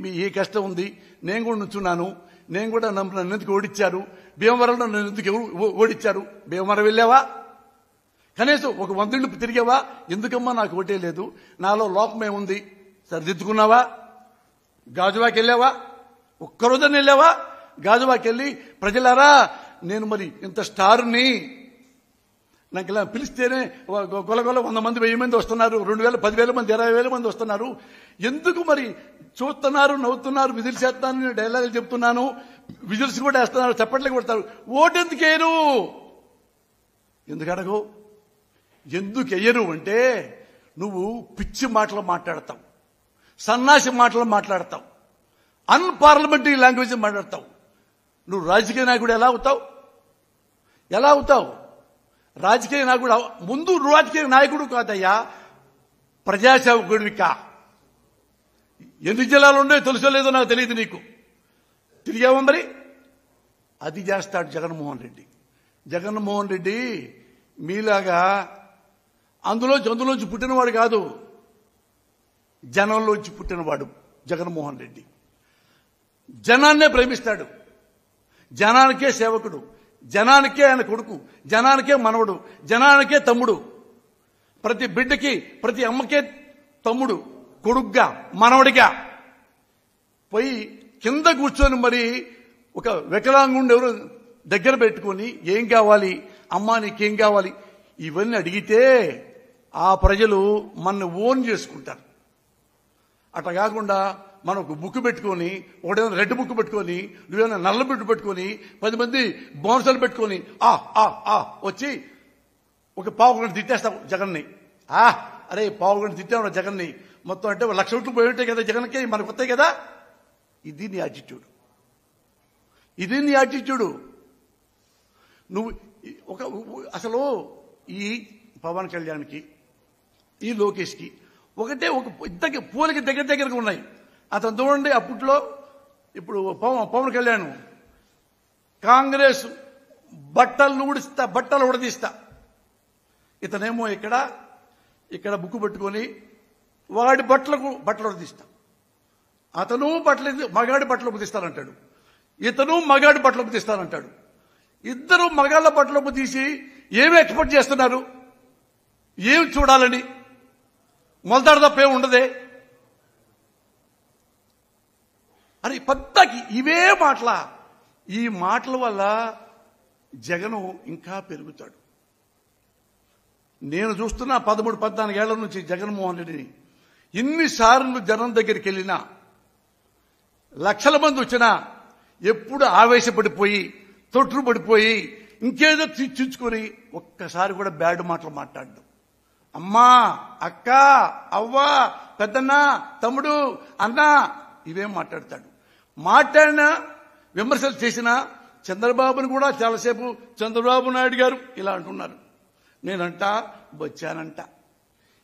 మీ ఏ కష్టం ఉంది, నేను కూడా నుంచున్నాను, నేను కూడా నన్ను ఎందుకు ఓడిచ్చారు, భీమవరంలో నన్ను ఎందుకు ఓడిచ్చారు, భీమవరం వెళ్ళావా, కనీసం ఒక 100 ఇళ్ళు తిరిగావా, ఎందుకమ్మా నాకు ఓటే లేదు, నాలో లోపమేముంది సరిదిద్దుకున్నావా, గాజువాకి వెళ్ళావా, ఒక్కరోజున వెళ్ళావా, గాజువాకి వెళ్ళి ప్రజలారా నేను మరి ఇంత స్టార్ని, నాకు ఇలా పిలిస్తేనే గొలగొల 100 మంది 1000 మంది వస్తున్నారు, 2000 10,000 మంది 20,000 మంది వస్తున్నారు, ఎందుకు మరి చూస్తున్నారు, నవ్వుతున్నారు, విజిల్స్ చేస్తాను, నేను డైలాగులు చెప్తున్నాను, విజిల్స్ కూడా వేస్తున్నారు, చప్పట్లు కొడతారు, ఓటెందుకేరు, ఎందుకు అడగవు, ఎందుకు వెయ్యరు అంటే నువ్వు పిచ్చి మాటలు మాట్లాడతావు, సన్నాసి మాటలు మాట్లాడతావు, అన్పార్లమెంటరీ లాంగ్వేజ్ మాట్లాడతావు. నువ్వు రాజకీయ నాయకుడు ఎలా అవుతావు, ఎలా అవుతావు? రాజకీయ నాయకుడు ముందు రాజకీయ నాయకుడు కాదయ్యా, ప్రజాసేవకుడివికా. ఎన్ని జిల్లాలు ఉన్నాయో తెలుసో లేదో నాకు తెలియదు, నీకు తిరిగావా మరి? అది చేస్తాడు జగన్మోహన్ రెడ్డి. జగన్మోహన్ రెడ్డి మీలాగా అందులోంచి పుట్టినవాడు కాదు, జనంలోంచి పుట్టినవాడు జగన్మోహన్ రెడ్డి. జనాన్నే ప్రేమిస్తాడు, జనానికే సేవకుడు, జనానికే ఆయన కొడుకు, జనానికే మనవడు, జనానికే తమ్ముడు, ప్రతి బిడ్డకి ప్రతి అమ్మకే తమ్ముడు, కొడుగ్గా మనవడిగా. పోయి కింద కూర్చొని మరి ఒక వికలాంగుండి ఎవరు దగ్గర పెట్టుకొని ఏం కావాలి అమ్మా, నీకేం కావాలి ఇవన్నీ అడిగితే ఆ ప్రజలు మనల్ని ఓన్ చేసుకుంటారు. అట్లా కాకుండా మనం ఒక బుక్ పెట్టుకొని, ఒకటేమో రెడ్ బుక్ పెట్టుకొని, నువ్వేమైనా నల్ల బుక్ పెట్టుకొని, 10 మంది బౌన్సర్లు పెట్టుకొని వచ్చి ఒక పావు గంట తిట్టేస్తావు జగన్ని. అరే పావు గంట తిట్టావు జగన్ని, మొత్తం అంటే 1,00,000 ఓట్లు పోయి ఉంటాయి కదా జగన్కి, మనకు వస్తాయి కదా. ఇది నీ యాటిట్యూడ్, ఇది నీ యాటిట్యూడ్. నువ్వు అసలు ఈ పవన్ కళ్యాణ్కి, ఈ లోకేష్కి ఒకటే ఒక ఇద్దరికి పూలకి దగ్గరగా ఉన్నాయి. అతను చూడండి, అప్పట్లో ఇప్పుడు పవన్ కళ్యాణ్ కాంగ్రెస్ బట్టలు ఉడదీస్తా, ఇతనేమో ఇక్కడ బుక్కు పెట్టుకొని వాడి బట్టలు ఉడదీస్తా. అతను మగాడి బట్టలు ఉడదీస్తానంటాడు, ఇతను మగాడి బట్టలు ఉడదీస్తానంటాడు. ఇద్దరు మగాళ్ళ బట్టలు తీసి ఏమి ఎక్స్పెక్ట్ చేస్తున్నారు, ఏమి చూడాలని? మొలతాడు తప్పేం ఉండదే అని పద్దాకి ఇవే మాటల. ఈ మాటల వల్ల జగను ఇంకా పెరుగుతాడు. నేను చూస్తున్నా 13-14 ఏళ్ల నుంచి జగన్మోహన్ రెడ్డిని ఇన్నిసార్లు జనం దగ్గరికి వెళ్ళినా, లక్షల మంది వచ్చినా ఎప్పుడు ఆవేశపడిపోయి తొట్టుపడిపోయి ఇంకేదో తీర్చుకొని ఒక్కసారి కూడా బ్యాడ్ మాటలు మాట్లాడు. అమ్మా, అక్క, అవ్వ, పెద్దన్న, తమ్ముడు, అన్న ఇవేం మాట్లాడతాడు. మాట్లాడినా విమర్శలు చేసినా చంద్రబాబుని కూడా చాలాసేపు చంద్రబాబు నాయుడు గారు ఇలా అంటున్నారు, నేనంట వచ్చానంట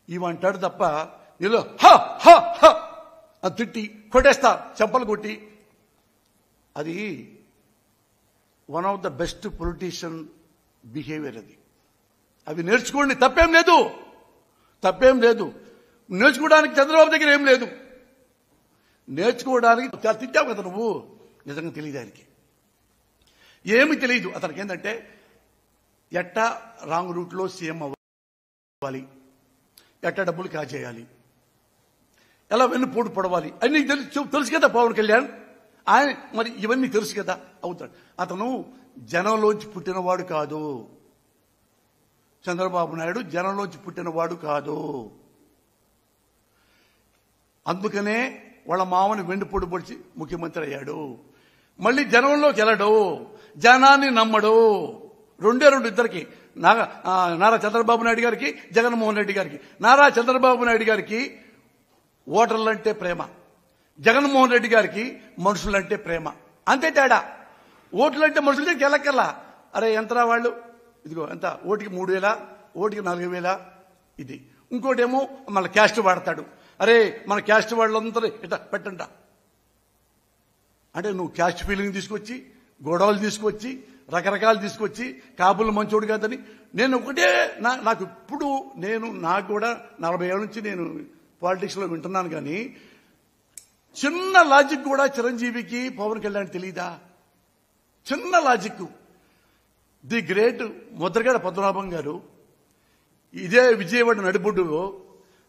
ఇవంటాడు తప్ప నీలో హ హ హ అని తిట్టి కొట్టేస్తా, చెంపలు కొట్టి. అది one of the best politician behaviour. అవి నేర్చుకోండి, తప్పేం లేదు. నేర్చుకోవడానికి చంద్రబాబు దగ్గర ఏం లేదు. నేర్చుకోవడానికి తిట్టావు కదా నువ్వు, నిజంగా తెలియదు ఆయనకి, ఏమి తెలియదు. అతనికి ఏంటంటే ఎట్టా రాంగ్ రూట్లో సీఎం అవ్వాలి, ఎట్టా డబ్బులు కాజేయాలి, ఎలా వెన్నుపోటు పడవాలి అని తెలుసు కదా పవన్ కళ్యాణ్. ఆయన మరి ఇవన్నీ తెలుసు కదా, అవుతాడు. అతను జనంలోంచి పుట్టినవాడు కాదు, చంద్రబాబు నాయుడు జనంలోంచి పుట్టినవాడు కాదు. అందుకనే వాళ్ళ మామని వెండిపొడి పొడిచి ముఖ్యమంత్రి అయ్యాడు. మళ్ళీ జనంలోకి వెళ్ళడు, జనాన్ని నమ్మడు. రెండే రెండు ఇద్దరికి, నారా చంద్రబాబు నాయుడు గారికి, జగన్మోహన్ రెడ్డి గారికి. నారా చంద్రబాబు నాయుడు గారికి ఓటర్లంటే ప్రేమ, జగన్మోహన్ రెడ్డి గారికి మనుషులంటే ప్రేమ. అంతే తేడా. ఓట్లంటే మనుషుల దగ్గరికి వెళ్ళక్కర్లా. అరే ఎంతరా వాళ్ళు, ఇదిగో ఎంత, ఓటికి 3,000, ఓటికి 4,000 ఇది. ఇంకోటేమో మన క్యాస్ట్ వాడతాడు. అరే మన క్యాస్ట్ వాళ్ళందరూ ఇట్లా పెట్టంట అంటే నువ్వు క్యాస్ట్ ఫీలింగ్ తీసుకొచ్చి, గొడవలు తీసుకొచ్చి, రకరకాలు తీసుకొచ్చి, కాపులు మంచోడు కాదని. నేను ఒకటే, నాకు ఇప్పుడు నాకు కూడా 40 ఏళ్ళ నుంచి నేను పాలిటిక్స్ లో వింటున్నాను. కానీ చిన్న లాజిక్ కూడా చిరంజీవికి పవన్ కళ్యాణ్ తెలియదా? చిన్న logic. The great Mudragada Padmanabham గారు, ఇదే విజయవాడ నడిబొడ్డులో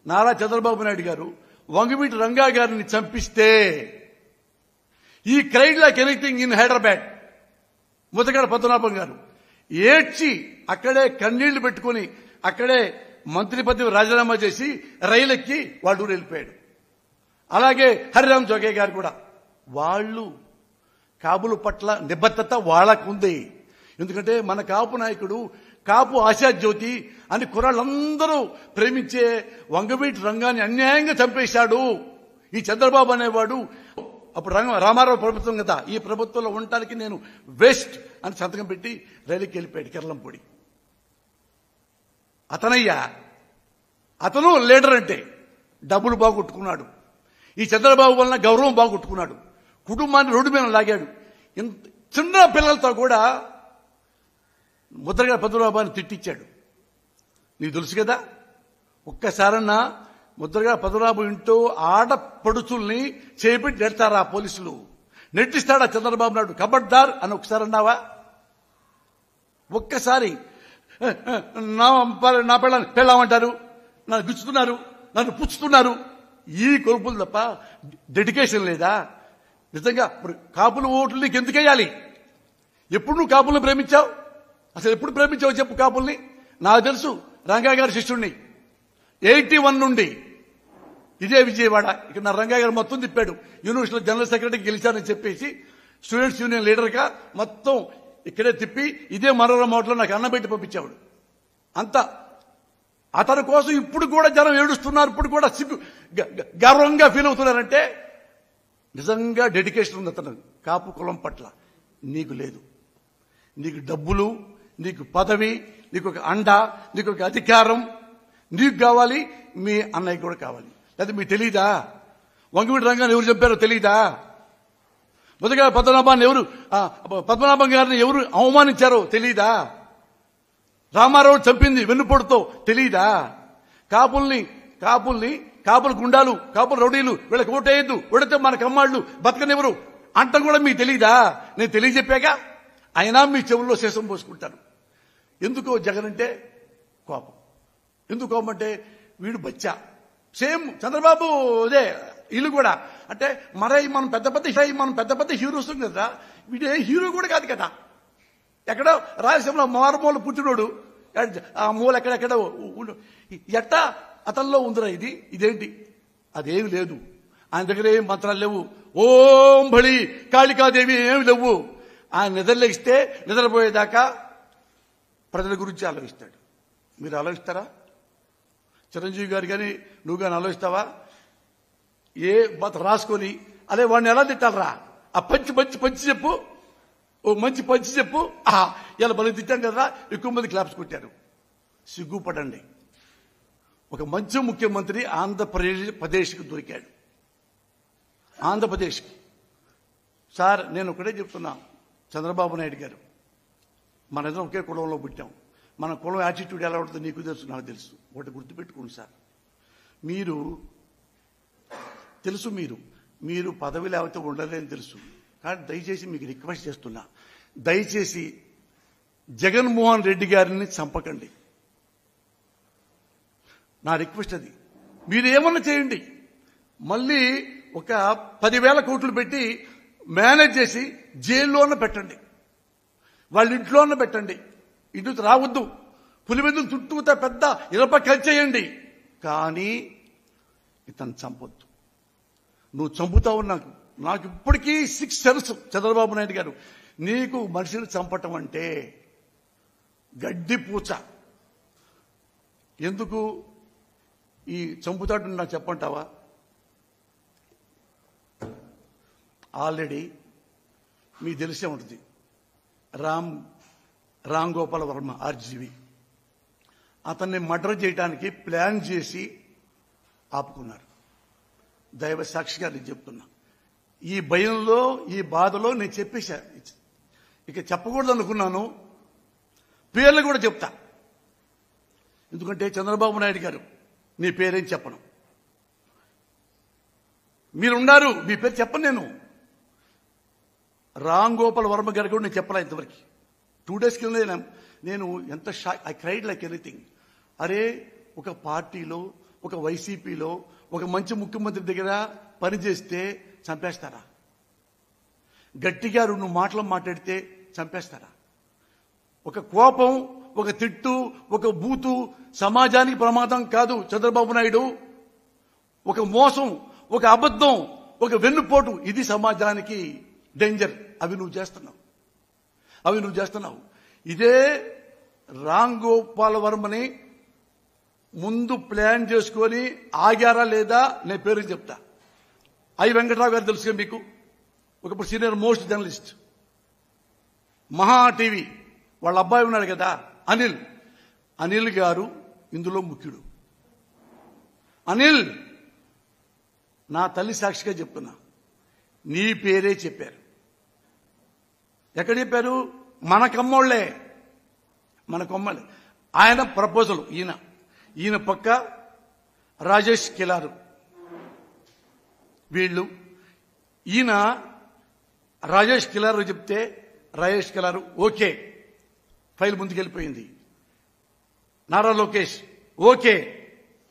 నారా చంద్రబాబు నాయుడు గారు వంగవీటి రంగా గారిని చంపిస్తే, ఈ cried like anything in Hyderabad. Mudragada Padmanabham గారు ఏడ్చి అక్కడే కన్నీళ్లు పెట్టుకుని అక్కడే మంత్రి పదవి రాజీనామా చేసి రైలెక్కి వాళ్ళ ఊరు వెళ్ళిపోయాడు. అలాగే హరిరామ్ జోగే గారు కూడా. వాళ్ళు కాపుల పట్ల నిబద్ధత వాళ్ళకుంది. ఎందుకంటే మన కాపు నాయకుడు, కాపు ఆశాజ్యోతి అని కుర్రాళ్ళందరూ ప్రేమించే వంగవీటి రంగాన్ని అన్యాయంగా చంపేశాడు ఈ చంద్రబాబు అనేవాడు. అప్పుడు రామారావు ప్రభుత్వం కదా, ఈ ప్రభుత్వంలో ఉండటానికి నేను వేస్ట్ అని సంతకం పెట్టి రైలుకి వెళ్ళిపోయాడు కిర్లంపూడి. అతనయ్యా, అతను లీడర్ అంటే డబ్బులు బాగొట్టుకున్నాడు. ఈ చంద్రబాబు వలన గౌరవం బాగొట్టుకున్నాడు. కుటుంబాన్ని రోడ్డు మీద లాగాడు. చిన్న పిల్లలతో కూడా ముద్రగడ పద్మనాభాన్ని తిట్టించాడు. నీకు తెలుసు కదా. ఒక్కసారన్నా ముద్రగడ పద్మనాభం ఇంటూ ఆడపడుచుల్ని చేపెట్టి నెడతారా పోలీసులు? నెట్టిస్తాడా చంద్రబాబు నాయుడు? కబడ్దార్ అని ఒకసారి అన్నావా? ఒక్కసారి నా పెళ్ళామంటారు, నన్ను గుచ్చుతున్నారు, నన్ను పుచ్చుతున్నారు, ఈ కొలుపులు తప్ప డెడికేషన్ లేదా? నిజంగా కాపుల ఓట్లు నీకు ఎందుకు వేయాలి? ఎప్పుడు నువ్వు కాపుల్ని ప్రేమించావు? అసలు ఎప్పుడు ప్రేమించావు చెప్పు కాపుల్ని? నాకు తెలుసు, రంగా గారి శిష్యుణ్ణి 81 నుండి ఇదే విజయవాడ. ఇక్కడ నా రంగా గారు మొత్తం తిప్పాడు. యూనివర్సిటీలో జనరల్ సెక్రటరీ గెలిచానని చెప్పేసి స్టూడెంట్స్ యూనియన్ లీడర్గా మొత్తం ఇక్కడే తిప్పి ఇదే మనోరమ హోటల్లో నాకు అన్నం పెట్టి పంపించాడు. అంతా అతని కోసం ఇప్పుడు కూడా జనం ఏడుస్తున్నారు. ఇప్పుడు కూడా గర్వంగా ఫీల్ అవుతున్నారంటే నిజంగా డెడికేషన్ ఉంది అతను కాపు కులం పట్ల. నీకు లేదు. నీకు డబ్బులు, నీకు పదవి, నీకు ఒక అండ, నీకు ఒక అధికారం నీకు కావాలి, మీ అన్నయ్య కూడా కావాలి. లేదా మీకు తెలీదా? వంగవీటి రంగాన్ని ఎవరు చెప్పారో తెలీదా? మొదటిగా పద్మనాభం గారిని ఎవరు అవమానించారో తెలీదా? రామారావు చంపింది వెన్నుపోటుతో తెలీదా? కాపుల గుండాలు, కాపుల రౌడీలు, వీళ్ళకి ఓటేయద్దు, ఓడితే మన కమ్మాళ్ళు బతకనివ్వరు అంటం కూడా మీకు తెలీదా? నేను తెలియజెప్పాక అయినా మీ చెవుల్లో శేషం పోసుకుంటారు. ఎందుకో జగన్ అంటే కోపం. ఎందుకు కోపం అంటే వీడు బచ్చా. సేమ్ చంద్రబాబు అదే వీళ్ళు కూడా. అంటే మనం పెద్ద పెద్ద హీరోస్ కదా, వీడే హీరో కూడా కాదు కదా. ఎక్కడో రాయలసీమలో మారుమూల పుట్టినోడు, ఆ మూల ఎక్కడెక్కడ ఎట్టా అతనిలో ఉందిరా ఇదేంటి? అదేమి లేదు. ఆయన దగ్గర ఏం మంత్రాలు లేవు. ఓం బళి కాళికాదేవి ఏమి లేవు. ఆయన నిద్రలేస్తే నిద్రపోయేదాకా ప్రజల గురించి ఆలోచిస్తాడు. మీరు ఆలోచిస్తారా? చిరంజీవి గారు కానీ నువ్వు కానీ ఆలోచిస్తావా? ఏ బత రాసుకొని అదే వాడిని ఎలా తిట్టాలరా? ఆ పంచి చెప్పు, ఓ మంచి పంచి చెప్పు. ఇలా బలి తిట్టాం కదా, ఎక్కువ మంది క్లాప్స్ కొట్టారు. సిగ్గుపడండి. ఒక మంచి ముఖ్యమంత్రి ఆంధ్రప్రదేశ్కి దొరికాడు. ఆంధ్రప్రదేశ్కి. సార్ నేను ఒకటే చెప్తున్నా, చంద్రబాబు నాయుడు గారు మన ఇద్దరం ఒకే కులంలో పుట్టాం. మన కులం యాటిట్యూడ్ ఎలా ఉంటుందో నీకు తెలుసు, నాకు తెలుసు. ఒకటి గుర్తుపెట్టుకోండి సార్, మీరు పదవి లేకపోతే ఉండలేని తెలుసు. కానీ దయచేసి మీకు రిక్వెస్ట్ చేస్తున్నా, దయచేసి జగన్మోహన్ రెడ్డి గారిని చంపకండి. నా రిక్వెస్ట్ అది. మీరు ఏమన్నా చేయండి, మళ్ళీ ఒక 10,000 కోట్లు పెట్టి మేనేజ్ చేసి జైల్లోనే పెట్టండి, వాళ్ళ ఇంట్లోనే పెట్టండి. ఇటు రావద్దు. పులివెందులు చుట్టూతా పెద్ద ఇరప కంచేయండి, కానీ ఇతను చంపొద్దు. నువ్వు చంపుతావు. నాకు ఇప్పటికీ 6 సెన్స్. చంద్రబాబు నాయుడు గారు, నీకు మనిషిని చంపటం అంటే గడ్డి పూచ. ఎందుకు ఈ చంపుతాడు నాకు చెప్పంటావా? ఆల్రెడీ మీకు తెలిసే ఉంటుంది, రామ్ గోపాల్ వర్మ ఆర్జీవి అతన్ని మర్డర్ చేయడానికి ప్లాన్ చేసి ఆపుకున్నారు. దైవ సాక్షిగా నేను చెప్తున్నా. ఈ భయంలో, ఈ బాధలో నేను చెప్పేశా. ఇక చెప్పకూడదు అనుకున్నాను. పేర్లు కూడా చెప్తా. ఎందుకంటే చంద్రబాబు నాయుడు గారు, నీ పేరేం చెప్పను. మీరున్నారు, మీ పేరు చెప్పను. నేను రామ్ గోపాల్ వర్మ గారు కూడా నేను చెప్పలే ఇంతవరకు. 2 days కింద నేను ఎంత ఐ క్రైడ్ లైక్ ఎనీథింగ్. అరే, ఒక పార్టీలో, ఒక వైసీపీలో ఒక మంచి ముఖ్యమంత్రి దగ్గర పనిచేస్తే చంపేస్తారా? గట్టిగా 2 మాటలు మాట్లాడితే చంపేస్తారా? ఒక కోపం, ఒక తిట్టు, ఒక బూతు సమాజానికి ప్రమాదం కాదు చంద్రబాబు నాయుడు. ఒక మోసం, ఒక అబద్ధం, ఒక వెన్నుపోటు, ఇది సమాజానికి డేంజర్. అవి నువ్వు చేస్తున్నావు. ఇదే రామ్ గోపాల్ వర్మని ముందు ప్లాన్ చేసుకొని ఆగారా లేదా నేను పేరు చెప్తా. ఐ వెంకట్రావు గారు తెలుసుగా మీకు, ఒకప్పుడు సీనియర్ మోస్ట్ జర్నలిస్ట్, మహా టీవీ. వాళ్ళ అబ్బాయి ఉన్నాడు కదా అనిల్ గారు ఇందులో ముఖ్యుడు. అనిల్, నా తల్లి సాక్షిగా చెప్తున్నా, నీ పేరే చెప్పారు. ఎక్కడ చెప్పారు? మన కమ్మోళ్లే. ఆయన ప్రపోజల్, ఈయన పక్క రాజేష్ కిలారు, వీళ్ళు. ఈయన రాజేష్ కిలారు చెప్తే రాజేష్ కిలారు ఓకే, ఫైల్ ముందుకెళ్ళిపోయింది. నారా లోకేష్ ఓకే,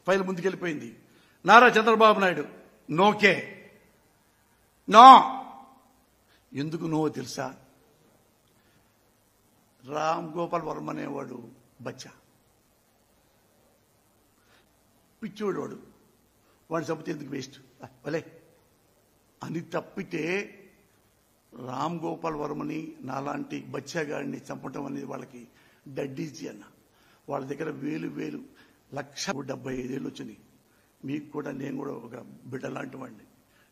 ఫైల్ ముందుకెళ్ళిపోయింది. నారా చంద్రబాబు నాయుడు నోకే. నో. ఎందుకు నో తెలుసా? రామ్ గోపాల్ వర్మ అనేవాడు బచ్చా, పిచ్చోడు వాడు. వాడు చంపితే ఎందుకు వేస్ట్ భలే అని తప్పితే, రామ్ గోపాల్ వర్మని నాలాంటి బచ్చాగాడిని చంపటం అనేది వాళ్ళకి డడ్డీజీ అన్న. వాళ్ళ దగ్గర 1,75,000 వచ్చినాయి. మీకు కూడా, నేను కూడా ఒక బిడ్డ లాంటి వాడిని.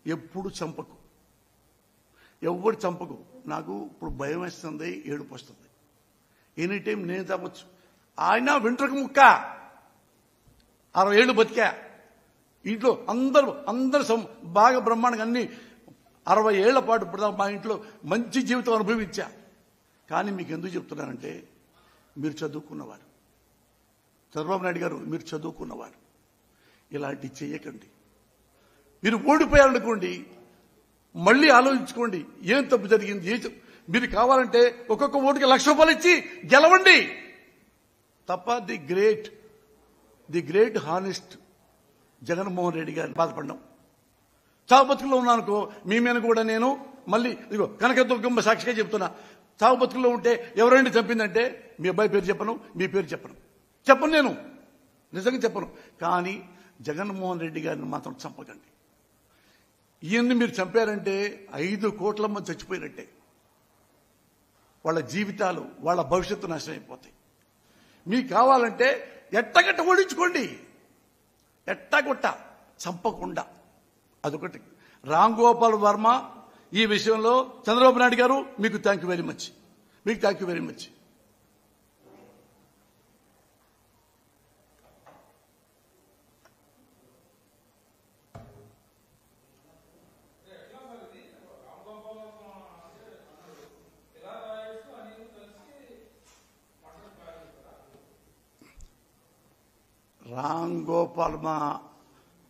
ఎప్పుడు చంపకు, ఎవరు చంపకు. నాకు ఇప్పుడు భయం వేస్తుంది, ఏడుపు వస్తుంది. ఎనీ టైం నేను చంపచ్చు. ఆయన వెంట్రుక ముక్క, 60 ఏళ్ళు బతికా. ఇంట్లో అందరూ బాగా బ్రహ్మాండంగా అన్ని 60 ఏళ్ల పాటు ఇప్పుడు మా ఇంట్లో మంచి జీవితం అనుభవించా. కానీ మీకు ఎందుకు చెప్తున్నానంటే, మీరు చదువుకున్నవారు. చంద్రబాబు నాయుడు గారు, మీరు చదువుకున్నవారు. ఇలాంటి చేయకండి. మీరు ఓడిపోయారనుకోండి, మళ్ళీ ఆలోచించుకోండి ఏం తప్పు జరిగింది. మీరు కావాలంటే ఒక్కొక్క ఓటుకి ₹1,00,000 ఇచ్చి గెలవండి తప్ప the great honest Jaganmohan Reddy గారిని బాధపడ్డాం. చావు బతుకుల్లో ఉన్నానుకో, మీ మీద కూడా నేను మళ్ళీ ఇదిగో కనకదుర్గమ్మ సాక్షిగా చెప్తున్నా. చావు బతుకుల్లో ఉంటే ఎవరైనా చంపిందంటే మీ అబ్బాయి పేరు చెప్పను, మీ పేరు చెప్పను, నేను నిజంగా చెప్పను. కానీ జగన్మోహన్ రెడ్డి గారిని మాత్రం చంపకండి. ఈయన్ని మీరు చంపారంటే 5 కోట్ల మంది చచ్చిపోయినట్టే. వాళ్ళ జీవితాలు, వాళ్ళ భవిష్యత్తు నాశనం అయిపోతాయి. మీకు కావాలంటే ఎట్టగట్ట ఓడించుకోండి, ఎట్టగొట్ట చంపకుండా. అదొకటి. రామ్ గోపాల్ వర్మ ఈ విషయంలో చంద్రబాబు నాయుడు గారు, మీకు thank you very much.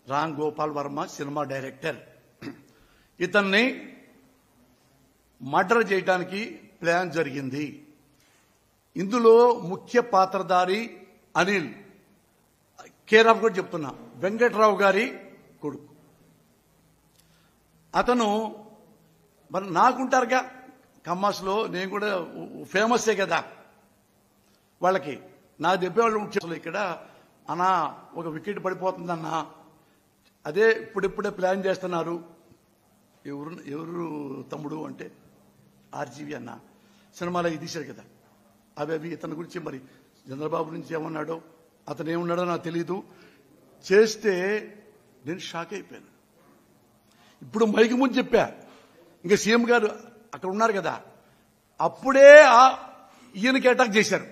Ram Gopal Varma cinema director. ఇతన్ని మర్డర్ చేయడానికి ప్లాన్ జరిగింది. ఇందులో ముఖ్య పాత్రధారి అనిల్, కేరాఫ్ కూడా చెప్తున్నా, వెంకట్రావు గారి కొడుకు. అతను మరి నాకుంటారుగా కమ్మాస్లో, నేను కూడా ఫేమస్సే కదా వాళ్ళకి. నాకు చెప్పేవాళ్ళు ఇక్కడ అన్నా ఒక వికెట్ పడిపోతుందన్నా, అదే ఇప్పుడిప్పుడే ప్లాన్ చేస్తున్నారు. ఎవరు తమ్ముడు అంటే ఆర్జీవి అన్న, సినిమాలో ఇది తీశారు కదా, అవి ఇతని గురించి మరి చంద్రబాబు నుంచి ఏమన్నాడో అతను ఏమన్నాడో నాకు తెలీదు. చేస్తే నేను షాక్ అయిపోయాను. ఇప్పుడు మైకి ముందు చెప్పా, ఇంకా సీఎం గారు అక్కడ ఉన్నారు కదా, అప్పుడే ఈయనకి అటాక్ చేశారు.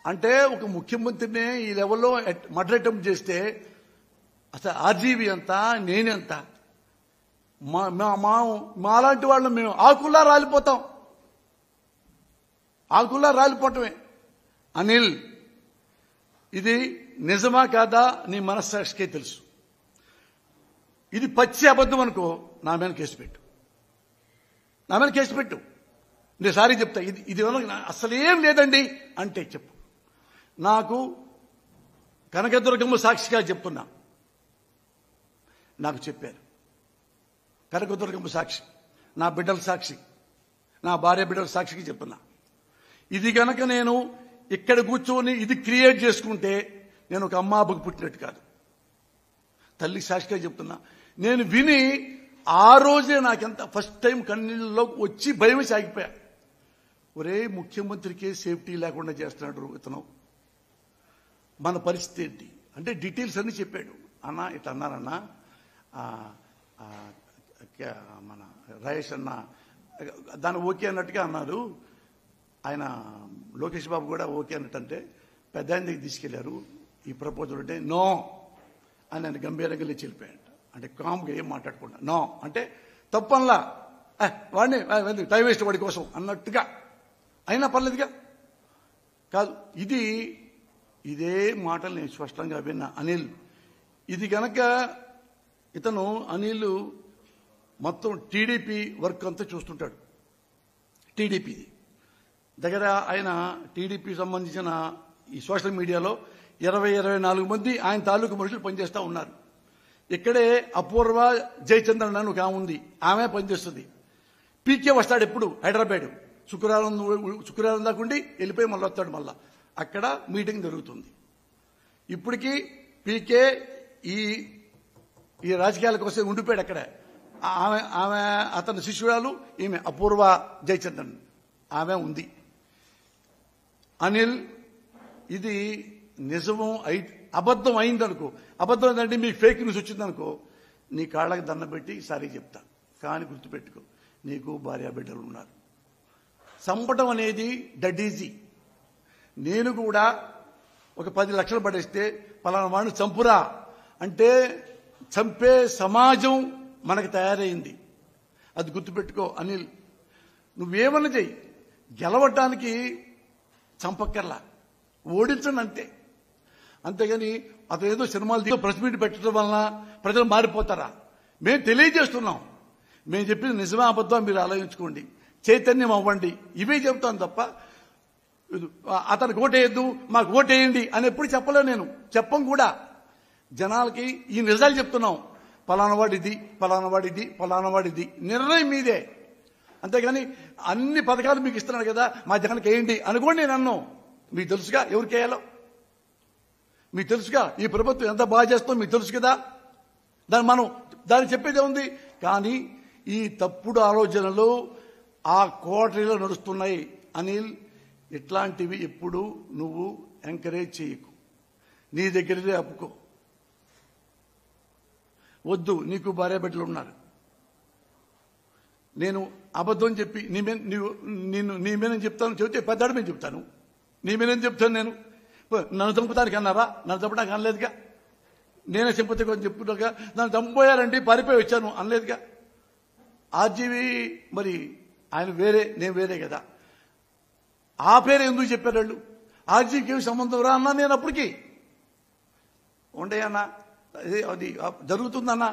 అంటే ఒక ముఖ్యమంత్రిని ఈ లెవెల్లో మర్డర్ అటెంప్ట్ చేస్తే అసలు ఆర్జీవి ఎంత, నేనెంత, మాలాంటి వాళ్ళు మేము ఆకుల్లా రాలిపోతాం. ఆకుల్లా రాలిపోవటమే. అనిల్, ఇది నిజమా కాదా నీ మనస్సాక్షికే తెలుసు. ఇది పచ్చి అబద్ధం అనుకో, నా మీద కేసు పెట్టు, నా మీద కేసు పెట్టు. నేను సారీ చెప్తా, ఇది అసలేం లేదండి అంటే చెప్పు. నాకు కనకదుర్గమ్మ సాక్షిగా చెప్తున్నా, నాకు చెప్పారు. కనకదుర్గమ్మ సాక్షి, నా బిడ్డల సాక్షి, నా భార్య బిడ్డల సాక్షికి చెప్తున్నా. ఇది గనక నేను ఇక్కడ కూర్చొని ఇది క్రియేట్ చేసుకుంటే నేను ఒక అమ్మాబుకు పుట్టినట్టు కాదు. తల్లి సాక్షిగా చెప్తున్నా. నేను విని ఆ రోజే నాకెంత ఫస్ట్ టైం కన్నీళ్ళలో వచ్చి భయం సాగిపోయా. ఒరే, ముఖ్యమంత్రికే సేఫ్టీ లేకుండా చేస్తున్నాడు ఇతను, మన పరిస్థితి ఏంటి అంటే డీటెయిల్స్ అన్ని చెప్పాడు. అన్న ఇట్లా అన్నారన్నా, మన రాయేష్ అన్న దాన్ని ఓకే అన్నట్టుగా అన్నారు. ఆయన లోకేష్ బాబు కూడా ఓకే అన్నట్టంటే పెద్ద ఆయన దగ్గర తీసుకెళ్లారు. ఈ ప్రపోజల్ అంటే నో అని ఆయన గంభీరంగా లేచి వెళ్ళిపోయాడు. అంటే కామ్గా ఏం మాట్లాడకుండా నో అంటే తప్పనలా, వాడిని టైం వేస్ట్ వాడి కోసం అన్నట్టుగా అయినా పర్లేదుగా కాదు. ఇదే మాటలు నేను స్పష్టంగా విన్నా. అనిల్, ఇది గనక ఇతను అనిల్ మొత్తం టీడీపీ వర్క్ అంతా చూస్తుంటాడు. టీడీపీది దగ్గర ఆయన టీడీపీ సంబంధించిన ఈ సోషల్ మీడియాలో 24 మంది ఆయన తాలూకు మనుషులు పనిచేస్తూ ఉన్నారు. ఇక్కడే అపూర్వ జయచంద్రన్ అని ఒక ఆమె ఉంది, ఆమె పనిచేస్తుంది. పీకే వస్తాడు ఎప్పుడు హైదరాబాద్, శుక్రవారం దాకా ఉండి వెళ్ళిపోయి మళ్ళీ వస్తాడు. మళ్ళా అక్కడ మీటింగ్ జరుగుతుంది. ఇప్పటికీ పీకే ఈ రాజకీయాల కోసం ఉండిపోయాడు అక్కడ. ఆమె అతని శిష్యురాలు ఈమె అపూర్వ జయచంద్రన్, ఆమె ఉంది. అనిల్, ఇది నిజము అబద్ధం అయిందనుకో, అబద్ధం ఏంటంటే మీకు ఫేక్ న్యూస్ వచ్చిందనుకో, నీ కాళ్ళకి దండం పెట్టి సారీ చెప్తా. కానీ గుర్తుపెట్టుకో, నీకు భార్య బిడ్డలు ఉన్నారు. చంపటం అనేది డెడ్ ఈజీ. నేను కూడా ఒక 10 లక్షలు పడేస్తే పలానా వాడిని చంపురా అంటే చంపే సమాజం మనకు తయారైంది. అది గుర్తుపెట్టుకో అనిల్. నువ్వేమన్నా చెయ్యి, గెలవటానికి చంపక్కర్లా, ఓడించండి అంతే. అంతేగాని అతను ఏదో సినిమాలు ప్రెస్ మీట్ పెట్టడం వలన ప్రజలు మారిపోతారా? మేము తెలియజేస్తున్నాం, మేము చెప్పింది నిజమే అబద్ధం మీరు ఆలోచించుకోండి, చైతన్యం అవ్వండి, ఇవే చెబుతాను తప్ప అతనికి ఓటేయద్దు మాకు ఓటేయండి అని ఎప్పుడు చెప్పలే. నేను చెప్పం కూడా. జనాలకి ఈ నిజాలు చెప్తున్నాం. పలానా వాడిది, పలానా వాడిది, పలానా వాడిది, నిర్ణయం మీదే. అంతేగాని అన్ని పథకాలు మీకు ఇస్తున్నాడు కదా మా జగన్కి వేయండి అనుకోండి. నేను అన్నాను, మీకు తెలుసుగా ఎవరికి వేయాలో, మీకు తెలుసుగా ఈ ప్రభుత్వం ఎంత బాగా చేస్తుందో మీకు తెలుసు కదా. దాన్ని చెప్పేదే ఉంది. కానీ ఈ తప్పుడు ఆలోచనలు ఆ కోటరీలో నడుస్తున్నాయి. అనిల్, ఇట్లాంటివి ఎప్పుడు నువ్వు ఎంకరేజ్ చేయకు, నీ దగ్గరే అప్పుకో. వద్దు, నీకు భార్య బిడ్డలు ఉన్నారు. నేను అబద్ధం చెప్పి నీ మీద చెప్తాను, చెబితే పెద్దాడు మీద చెప్తాను. నీ మీద చెప్తాను. నేను నన్ను చంపుతానికి అన్నారా? నన్ను చంపడానికి అనలేదుగా. నేనే సింపతి కొంచెం చెప్పుగా నన్ను చంపోయారండి పారిపోయి వచ్చాను అనలేదుగా. ఆర్జీవి మరి ఆయన వేరే, నేను వేరే కదా. ఆ పేరు ఎందుకు చెప్పారు వాళ్ళు? ఆర్జీవికి ఏమి సంబంధం రా అన్నా నేను అప్పటికి. ఉండేయన్నా, అది జరుగుతుందన్నా.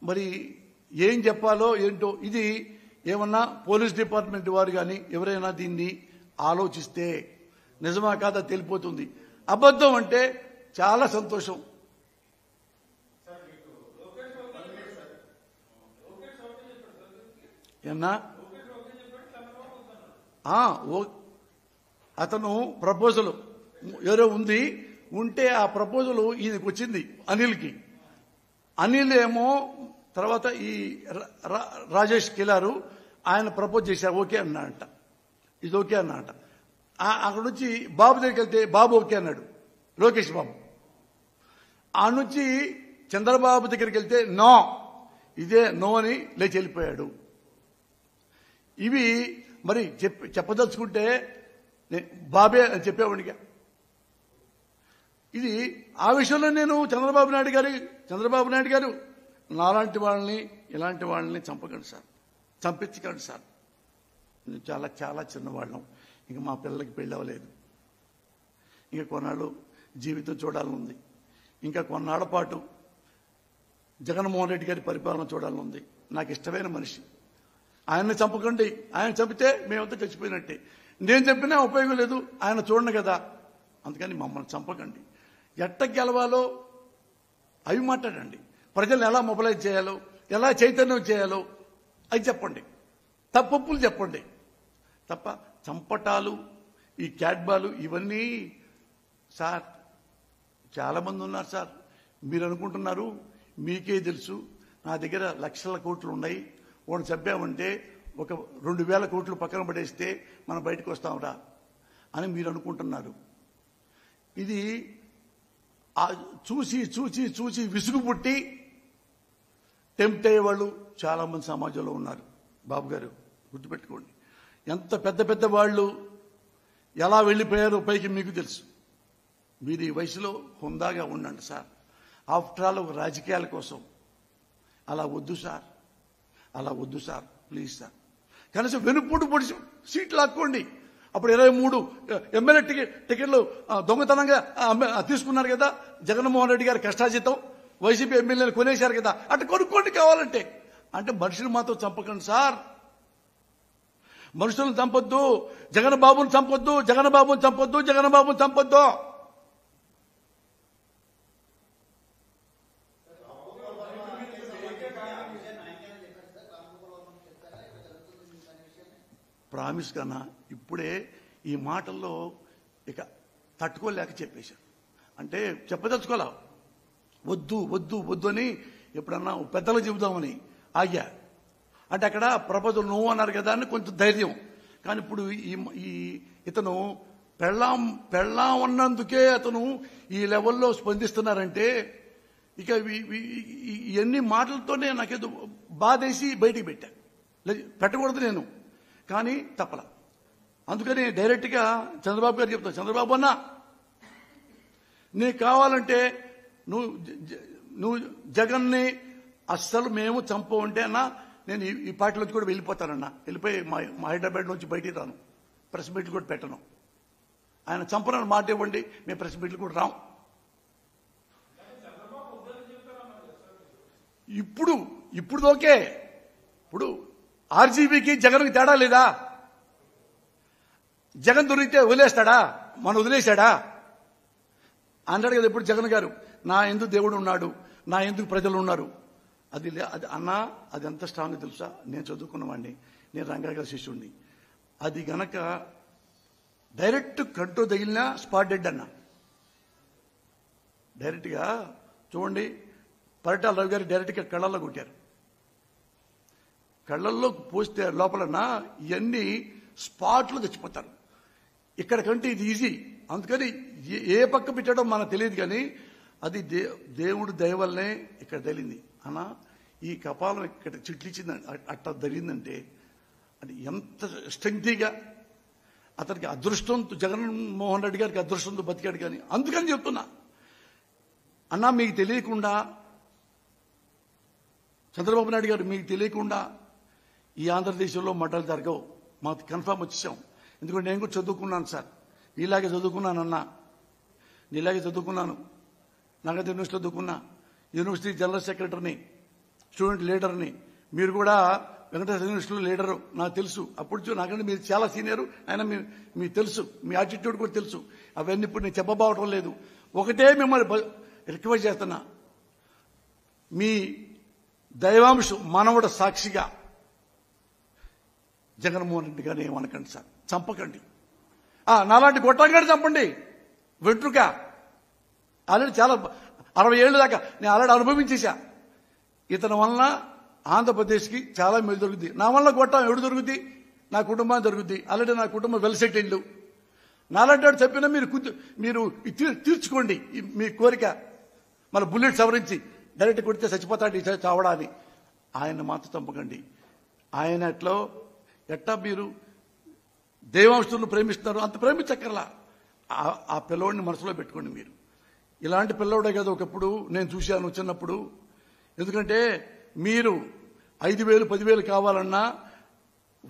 మరి ఏం చెప్పాలో ఏంటో, ఇది ఏమన్నా పోలీస్ డిపార్ట్మెంట్ వారు కానీ ఎవరైనా దీన్ని ఆలోచిస్తే నిజమా కాదా తెలిపోతుంది. అబద్ధం అంటే చాలా సంతోషం. ఏమన్నా అతను ప్రపోజల్ ఏదో ఉంది, ఉంటే ఆ ప్రపోజల్ ఈయనకి వచ్చింది అనిల్కి. అనిల్ ఏమో తర్వాత ఈ రాజేష్ కిలారు ఆయన ప్రపోజ్ చేశారు, ఓకే అన్నాడంట, ఇది ఓకే అన్నాడంట. అక్కడ నుంచి బాబు దగ్గరికి వెళ్తే బాబు ఓకే అన్నాడు, లోకేష్ బాబు. ఆ నుంచి చంద్రబాబు దగ్గరికి వెళ్తే నో, ఇదే నో అని లేచి వెళ్ళిపోయాడు. ఇవి మరి చెప్పదలుచుకుంటే బాబే అని చెప్పేవాడిగా. ఇది ఆ విషయంలో నేను చంద్రబాబు నాయుడు గారు నాలాంటి వాళ్ళని ఇలాంటి వాళ్ళని చంపకండి సార్, చంపించకండి సార్. చాలా చాలా చిన్నవాళ్ళం, ఇంకా మా పిల్లలకి పెళ్ళి అవ్వలేదు, ఇంకా కొన్నాళ్ళు జీవితం చూడాలని ఉంది, ఇంకా కొన్నాళ్ల పాటు జగన్మోహన్ రెడ్డి గారి పరిపాలన చూడాలని ఉంది. నాకు ఇష్టమైన మనిషి, ఆయన్ని చంపకండి. ఆయన చంపితే మేమంతా చచ్చిపోయినట్టే, నేను చంపినా ఉపయోగం లేదు, ఆయన చూడండి కదా. అందుకని మమ్మల్ని చంపకండి. ఎట్ట గెలవాలో అవి మాట్లాడండి, ప్రజలను ఎలా మొబిలైజ్ చేయాలో, ఎలా చైతన్యం చేయాలో అవి చెప్పండి, తప్పులు చెప్పండి. తప్ప చంపటాలు, ఈ క్యాట్బాలు ఇవన్నీ సార్ చాలా మంది ఉన్నారు సార్. మీరు అనుకుంటున్నారు మీకే తెలుసు, నా దగ్గర లక్షల కోట్లు ఉన్నాయి, వాడు చంపామంటే ఒక 2000 కోట్లు పక్కన పడేస్తే మనం బయటకు వస్తాంరా అని మీరు అనుకుంటున్నారు. ఇది చూసి చూసి చూసి విసుగు పుట్టి టెంప్ట్ అయ్యేవాళ్ళు చాలా మంది సమాజంలో ఉన్నారు. బాబు గారు గుర్తుపెట్టుకోండి, ఎంత పెద్ద పెద్ద వాళ్ళు ఎలా వెళ్ళిపోయారో పైకి మీకు తెలుసు. మీరు ఈ వయసులో హుందాగా ఉండండి సార్. ఆఫ్టర్ ఆల్ ఒక రాజకీయాల కోసం అలా వద్దు సార్, అలా వద్దు సార్, ప్లీజ్ సార్. కనీసం వెనుపూటు పొడిచి సీట్లు లాక్కోండి. అప్పుడు 23 ఎమ్మెల్యే టికెట్లు దొంగతనంగా తీసుకున్నారు కదా జగన్మోహన్ రెడ్డి గారి కష్టాజితం, వైసీపీ ఎమ్మెల్యేలు కొనేశారు కదా, అటు కొనుక్కోండి కావాలంటే. అంటే మనుషులు మాత్రం చంపకండి సార్, మనుషులను చంపొద్దు, జగన్బాబుని చంపొద్దు, జగన్బాబుని చంపొద్దు, జగన్బాబుని చంపొద్దు. ప్రామిస్ కన్నా ఇప్పుడే ఈ మాటల్లో ఇక తట్టుకోలేక చెప్పేశారు. అంటే చెప్పదలుచుకోలే, వద్దు వద్దు వద్దు అని ఎప్పుడన్నా పెద్దలకు చెబుదామని ఆగా. అంటే అక్కడ ప్రపోజల్ నువ్వు అన్నారు కదా అని కొంచెం ధైర్యం. కానీ ఇప్పుడు ఈ ఇతను పెళ్ళాం అన్నందుకే అతను ఈ లెవెల్లో స్పందిస్తున్నారంటే ఇక ఇవన్నీ మాటలతోనే నాకేదో బాధేసి బయటికి పెట్టా. పెట్టకూడదు నేను, కానీ తప్పల. అందుకని డైరెక్ట్గా చంద్రబాబు గారు చెప్తాను, చంద్రబాబు అన్నా నీకు కావాలంటే నువ్వు జగన్ని అస్సలు మేము చంపమంటే అన్నా నేను ఈ పార్టీలోంచి కూడా వెళ్ళిపోతానన్నా, వెళ్ళిపోయి మా హైదరాబాద్ నుంచి బయటికి రాను, ప్రెస్ మీట్లు కూడా పెట్టను. ఆయన చంపనని మాట ఇవ్వండి, మేము ప్రెస్ మీట్లు కూడా రాం. ఇప్పుడు ఓకే. ఇప్పుడు ఆర్జీబీకి జగన్కి తేడా లేదా? జగన్ దొరికితే వదిలేస్తాడా? మనం వదిలేశాడా? అన్నాడు కదా ఇప్పుడు జగన్ గారు, నా ఎందుకు దేవుడు ఉన్నాడు, నా ఎందుకు ప్రజలు ఉన్నారు. అది అన్నా అది ఎంత స్ట్రాంగ్ తెలుసా? నేను చదువుకున్నవాడిని, నేను రంగారావు గారి శిష్యుడిని. అది గనక డైరెక్ట్ కంటో తగిలినా స్పాట్ డెడ్ అన్నా. డైరెక్ట్గా చూడండి, పరిటాల రవి గారు డైరెక్ట్గా కళ్ళల్లో కొట్టారు. కళ్ళల్లో పోస్తే లోపలన్నా ఇవన్నీ స్పాట్లో చచ్చిపోతారు. ఇక్కడ కంటే ఇది ఈజీ. అందుకని ఏ పక్క పెట్టడం మనకు తెలియదు, కానీ అది దేవుడు దయ వల్లనే ఇక్కడ తగిలింది అన్నా. ఈ కపాలం ఇక్కడ చిట్లిచ్చింది అట్లా జరిగిందంటే అది ఎంత స్ట్రెంగ్తీగా అతనికి అదృష్టంతో, జగన్మోహన్ రెడ్డి గారికి అదృష్టంతో బతికాడు. కానీ అందుకని చెప్తున్నా అన్నా, మీకు తెలియకుండా చంద్రబాబు నాయుడు గారు మీకు తెలియకుండా ఈ ఆంధ్రదేశంలో మడ్డలు జరగవు. మాకు కన్ఫర్మ్ వచ్చేసాం. ఎందుకంటే నేను కూడా చదువుకున్నాను సార్, నీలాగే చదువుకున్నానన్నా, నీలాగే చదువుకున్నాను. నాగరిక యూనివర్సిటీలో చదువుకున్నా, యూనివర్సిటీ జనరల్ సెక్రటరీని, స్టూడెంట్ లీడర్ని. మీరు కూడా వెంకటేశ్వర యూనివర్సిటీలో లీడరు, నాకు తెలుసు. అప్పుడు నాకంటే మీరు చాలా సీనియరు, అయినా మీకు తెలుసు, మీ యాటిట్యూడ్ కూడా తెలుసు. అవన్నీ ఇప్పుడు నేను చెప్పబోవటం లేదు. ఒకటే మిమ్మల్ని రిక్వెస్ట్ చేస్తున్నా, మీ దైవాంశం మనవడ సాక్షిగా జగన్మోహన్ రెడ్డి గారిని ఏమనకండి సార్, చంపకండి. నాలాంటి గొట్టంగాడు చంపండి, వెంట్రుక. ఆల్రెడీ చాలా 60 ఏళ్ళు దాకా నేను ఆల్రెడీ అనుభవించేశా. ఇతని వలన ఆంధ్రప్రదేశ్కి చాలా మేలు దొరుకుతుంది. నా వల్ల గొట్టం ఎవడు దొరుకుతుంది? నా కుటుంబానికి దొరుకుతుంది. ఆల్రెడీ నా కుటుంబం వెల్ సెటిల్డ్. నాలాంటి వాడు చెప్పినా మీరు తీర్చుకోండి మీ కోరిక. మన బుల్లెట్ సవరించి డైరెక్ట్ కొడితే చచ్చిపోతాడు చావడా అని. ఆయన మాత్రం చంపకండి. ఆయన ఎట్టా మీరు దేవాంశులను ప్రేమిస్తున్నారు, అంత ప్రేమించక్కర్లా. ఆ పిల్లవాడిని మనసులో పెట్టుకోండి. మీరు ఇలాంటి పిల్లవాడే కదా ఒకప్పుడు నేను చూశాను చిన్నప్పుడు. ఎందుకంటే మీరు 5,000 10,000 కావాలన్నా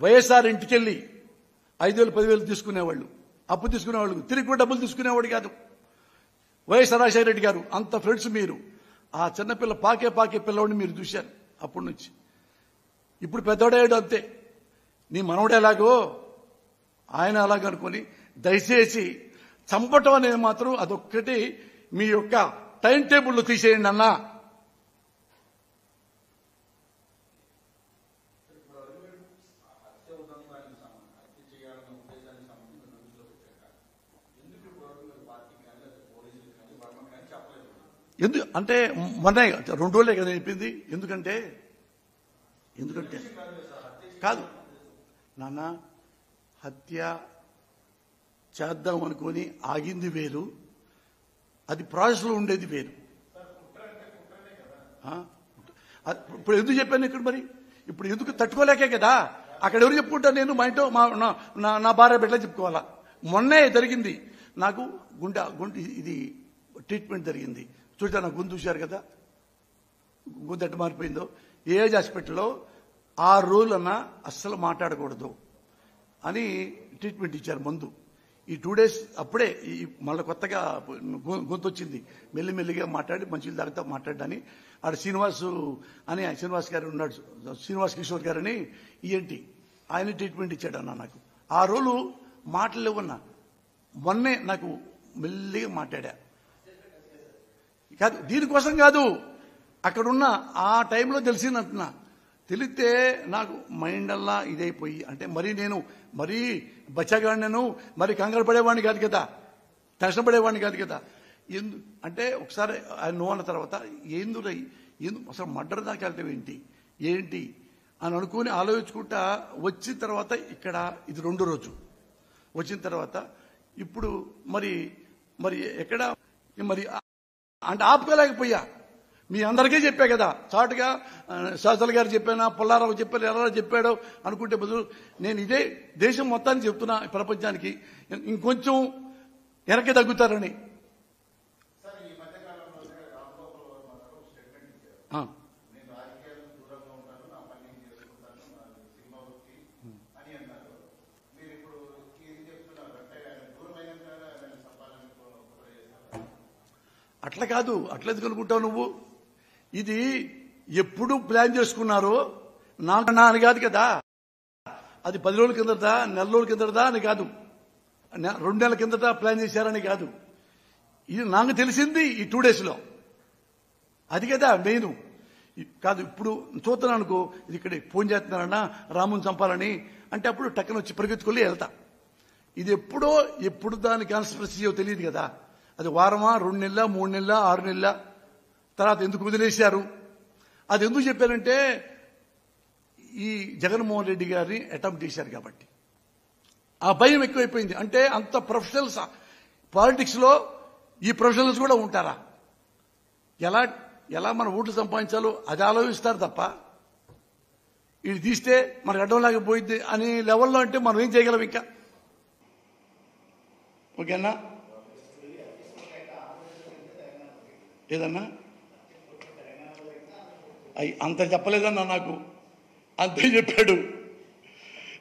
వైఎస్ఆర్ ఇంటికెళ్ళి 5,000 10,000 తీసుకునేవాళ్ళు, అప్పు తీసుకునేవాళ్ళు, తిరిగి కూడా డబ్బులు తీసుకునేవాడు కాదు. వైఎస్ రాజశేఖర రెడ్డి గారు అంత ఫ్రెండ్స్ మీరు. ఆ చిన్నపిల్ల పాకే పిల్లవాడిని మీరు చూశారు అప్పటి నుంచి. ఇప్పుడు పెద్దవాడేడు అంతే. నీ మనవడు ఎలాగో ఆయన అలాగనుకొని దయచేసి చంపటం అనేది మాత్రం అదొక్కటి మీ యొక్క టైం టేబుల్లో తీసేయండి అన్నా. అంటే మొన్న 2 రోజులే కదా చెప్పింది. ఎందుకంటే కాదు నాన్న, హత్య చేద్దాం అనుకొని ఆగింది వేరు, అది ప్రాసెస్లో ఉండేది వేరు. ఇప్పుడు ఎందుకు చెప్పాను ఇక్కడ? మరి ఇప్పుడు ఎందుకు తట్టుకోలేకే కదా. అక్కడ ఎవరు చెప్పుకుంటా? నేను మా ఇంట్లో నా భార్య బిడ్డలు చెప్పుకోవాలా? మొన్నే జరిగింది నాకు గుండె ఇది ట్రీట్మెంట్ జరిగింది. చూసా నా గొంతు చూశారు కదా, గొంతు ఎట్ట మారిపోయిందో. ఏజ్ హాస్పిటల్లో 6 రోజులన్నా అస్సలు మాట్లాడకూడదు అని ట్రీట్మెంట్ ఇచ్చారు మందు. ఈ 2 days అప్పుడే మళ్ళీ కొత్తగా గొంతు వచ్చింది. మెల్లిమెల్లిగా మాట్లాడి మంచిలు తాగుతా మాట్లాడని ఆడ శ్రీనివాస్ గారు ఉన్నాడు, శ్రీనివాస్ కిషోర్ గారని ఏంటి ఆయన ట్రీట్మెంట్ ఇచ్చాడు అన్న. నాకు 6 రోజులు మాటలు లేవన్నా. మొన్నే నాకు మెల్లిగా మాట్లాడా. కాదు దీనికోసం కాదు, అక్కడున్న ఆ టైంలో తెలిసిందంటున్నా. తెలిస్తే నాకు మైండ్ అల్లా ఇదైపోయి, అంటే నేను మరీ బచ్చగాడినను, మరి కంగారు పడేవాడిని కాదు కదా, టెన్షన్ పడేవాడిని కాదు కదా. అంటే ఒకసారి ఆయన నువ్వు అన్న తర్వాత అసలు మర్డర్ దాకా వెళ్ళటం ఏంటి అని అనుకుని ఆలోచించుకుంటా వచ్చిన తర్వాత ఇక్కడ ఇది 2వ రోజు వచ్చిన తర్వాత ఇప్పుడు మరి ఎక్కడ అంటే ఆపుకోలేకపోయా. మీ అందరికీ చెప్పా కదా, చాటుగా శాస్త్రి గారు చెప్పానా, పుల్లారావు చెప్పారు, ఎలా చెప్పాడో అనుకుంటే బదులు నేను ఇదే దేశం మొత్తానికి చెప్తున్నా, ప్రపంచానికి ఇంకొంచెం వెనక్కి తగ్గుతారని. అట్లా కాదు, అట్లా ఎందుకు అనుకుంటావు నువ్వు? ఇది ఎప్పుడు ప్లాన్ చేసుకున్నారో నా అని కాదు కదా. అది 10 రోజుల కిందట, నెల రోజుల కిందట అని కాదు, 2 నెలల కిందట ప్లాన్ చేశారని కాదు. ఇది నాకు తెలిసింది ఈ 2 days లో. అది కదా మెయిన్. కాదు ఇప్పుడు చూస్తున్నాను అనుకో, ఇది ఇక్కడ ఫోన్ చేస్తున్నారన్నా రాముని చంపాలని అంటే అప్పుడు టక్కన వచ్చి పరిగెత్తుకొని వెళ్తా. ఇది ఎప్పుడు దాని కాన్స్పిరసీయో తెలియదు కదా. అది వారమా, 2 నెలల, 3 నెలల, 6 నెలల తర్వాత ఎందుకు వదిలేశారు? అది ఎందుకు చెప్పారంటే ఈ జగన్మోహన్ రెడ్డి గారిని అటెంప్ట్ చేశారు కాబట్టి ఆ భయం ఎక్కువైపోయింది. అంటే అంత ప్రొఫెషనల్స్ పాలిటిక్స్ లో ఈ ప్రొఫెషనల్స్ కూడా ఉంటారా? ఎలా మన ఓట్లు సంపాదించాలో అది ఆలోచిస్తారు తప్ప ఇది తీస్తే మనకు అడ్డంలాగా పోయింది అనే లెవెల్లో అంటే మనం ఏం చేయగలం ఇంకా? ఓకేనా? ఏదన్నా అంత చెప్పలేదన్నా, నాకు అంతే చెప్పాడు.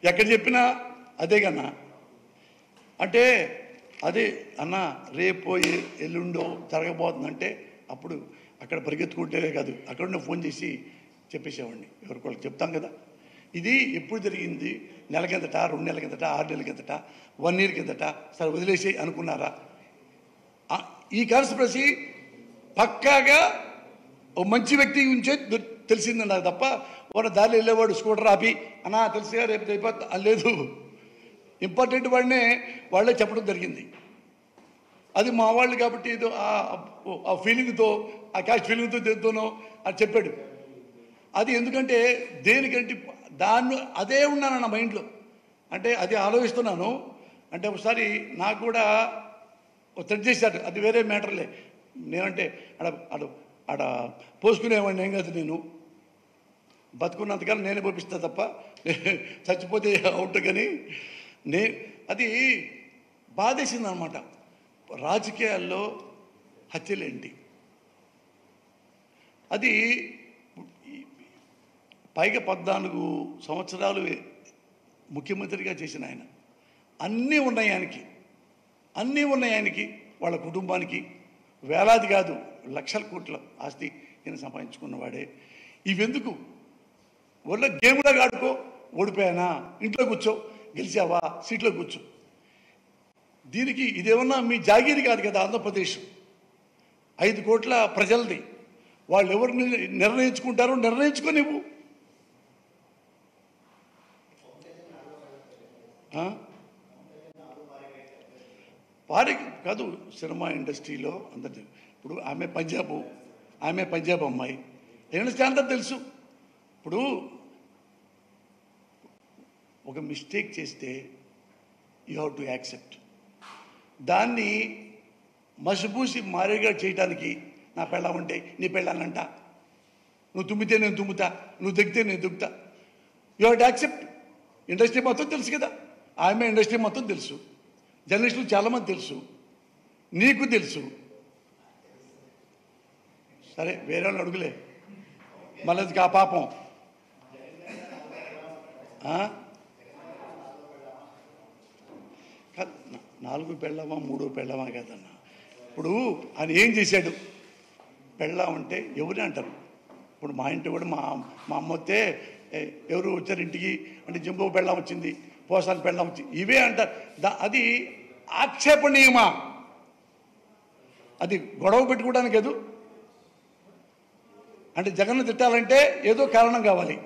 ఎక్కడ చెప్పినా అదే కన్నా. అంటే అదే అన్న రేపో ఎల్లుండో జరగబోతుందంటే అప్పుడు అక్కడ పరిగెత్తుకుంటే కాదు, అక్కడ ఫోన్ చేసి చెప్పేసేవాడిని. ఎవరికోళ్ళకి చెప్తాం కదా. ఇది ఎప్పుడు జరిగింది? నెల కిందట, 2 నెలల కిందట, 6 నెలల కిందట, 1 year కిందట. సరే వదిలేసి అనుకున్నారా? ఈ కాన్స్పిరసీ పక్కాగా ఓ మంచి వ్యక్తి గురించే తెలిసింది నాకు తప్ప, వాడు దారిలో వెళ్ళేవాడు స్కూటర్ ఆపి అన్నా తెలుసుగా రేపు అయిపోతా లేదు. ఇంపార్టెంట్ వాడినే వాళ్ళే చెప్పడం జరిగింది. అది మా వాళ్ళు కాబట్టి ఏదో ఆ ఫీలింగ్తో, ఆ క్యాష్ ఫీలింగ్తో తెద్దునో అది చెప్పాడు. అది ఎందుకంటే దేనికంటే దాన్ని అదే ఉన్నాను నా మైండ్లో. అంటే అది ఆలోచిస్తున్నాను. అంటే ఒకసారి నాకు కూడా థ్రెట్ చేశాడు, అది వేరే మ్యాటర్లే. నేనంటే ఆడ పోసుకునేవాడిని ఏం కాదు, నేను బతుకున్నంతకాలం నేనే పంపిస్తా తప్ప చచ్చిపోతే అవుట్. కానీ అది బాధేసింది అనమాట. రాజకీయాల్లో హత్యలేంటి, అది పైగా 14 సంవత్సరాలు ముఖ్యమంత్రిగా చేసిన ఆయన. అన్నీ ఉన్నాయి ఆయనకి, వాళ్ళ కుటుంబానికి వేలాది కాదు లక్షల కోట్ల ఆస్తి ఈయన సంపాదించుకున్నవాడే. ఇవెందుకు? వల్ల గేమ్లాగా ఆడుకో, ఓడిపోయానా ఇంట్లో కూర్చో, గెలిచావా సీట్లో కూర్చో. దీనికి ఇదేమన్నా మీ జాగీరి కాదు కదా ఆంధ్రప్రదేశ్, 5 కోట్ల ప్రజలది. వాళ్ళు ఎవరు నిర్ణయించుకుంటారో నిర్ణయించుకోనివ్వు. వారి కాదు సినిమా ఇండస్ట్రీలో అందరి. ఇప్పుడు ఆమె పంజాబ్ అమ్మాయి, ఇండస్ట్రీ అంతా తెలుసు. ఇప్పుడు ఒక మిస్టేక్ చేస్తే యూ హ్యావ్ టు యాక్సెప్ట్. దాన్ని మసిపూసి మారేగా చేయడానికి నా పెళ్ళామంటే నీ పెళ్ళానంట, నువ్వు తుమ్మితే నేను తుమ్ముతా, నువ్వు దిగితే నేను దిగుతా. You have to accept. Industry మొత్తం తెలుసు కదా, ఆమె ఇండస్ట్రీ మొత్తం తెలుసు, జర్నలిస్టులు చాలామంది తెలుసు, నీకు తెలుసు. సరే వేరే వాళ్ళు అడుగులే, మళ్ళీ ఆ పాపం. నాలుగు పెళ్ళామా 3 పెళ్ళామా కాదన్నా. ఇప్పుడు ఆయన ఏం చేశాడు? పెళ్ళాం అంటే ఎవరు అంటారు? ఇప్పుడు మా ఇంటి కూడా మా అమ్మ వస్తే ఎవరు వచ్చారు ఇంటికి అంటే జంబో పెళ్ళాం వచ్చింది, పోసాలు పెళ్ళాం వచ్చింది, ఇవే అంటారు. అది ఆక్షేపణీయమా? అది గొడవ పెట్టుకోవడానికి. అంటే జగన్ తిట్టాలంటే ఏదో కారణం కావాలి.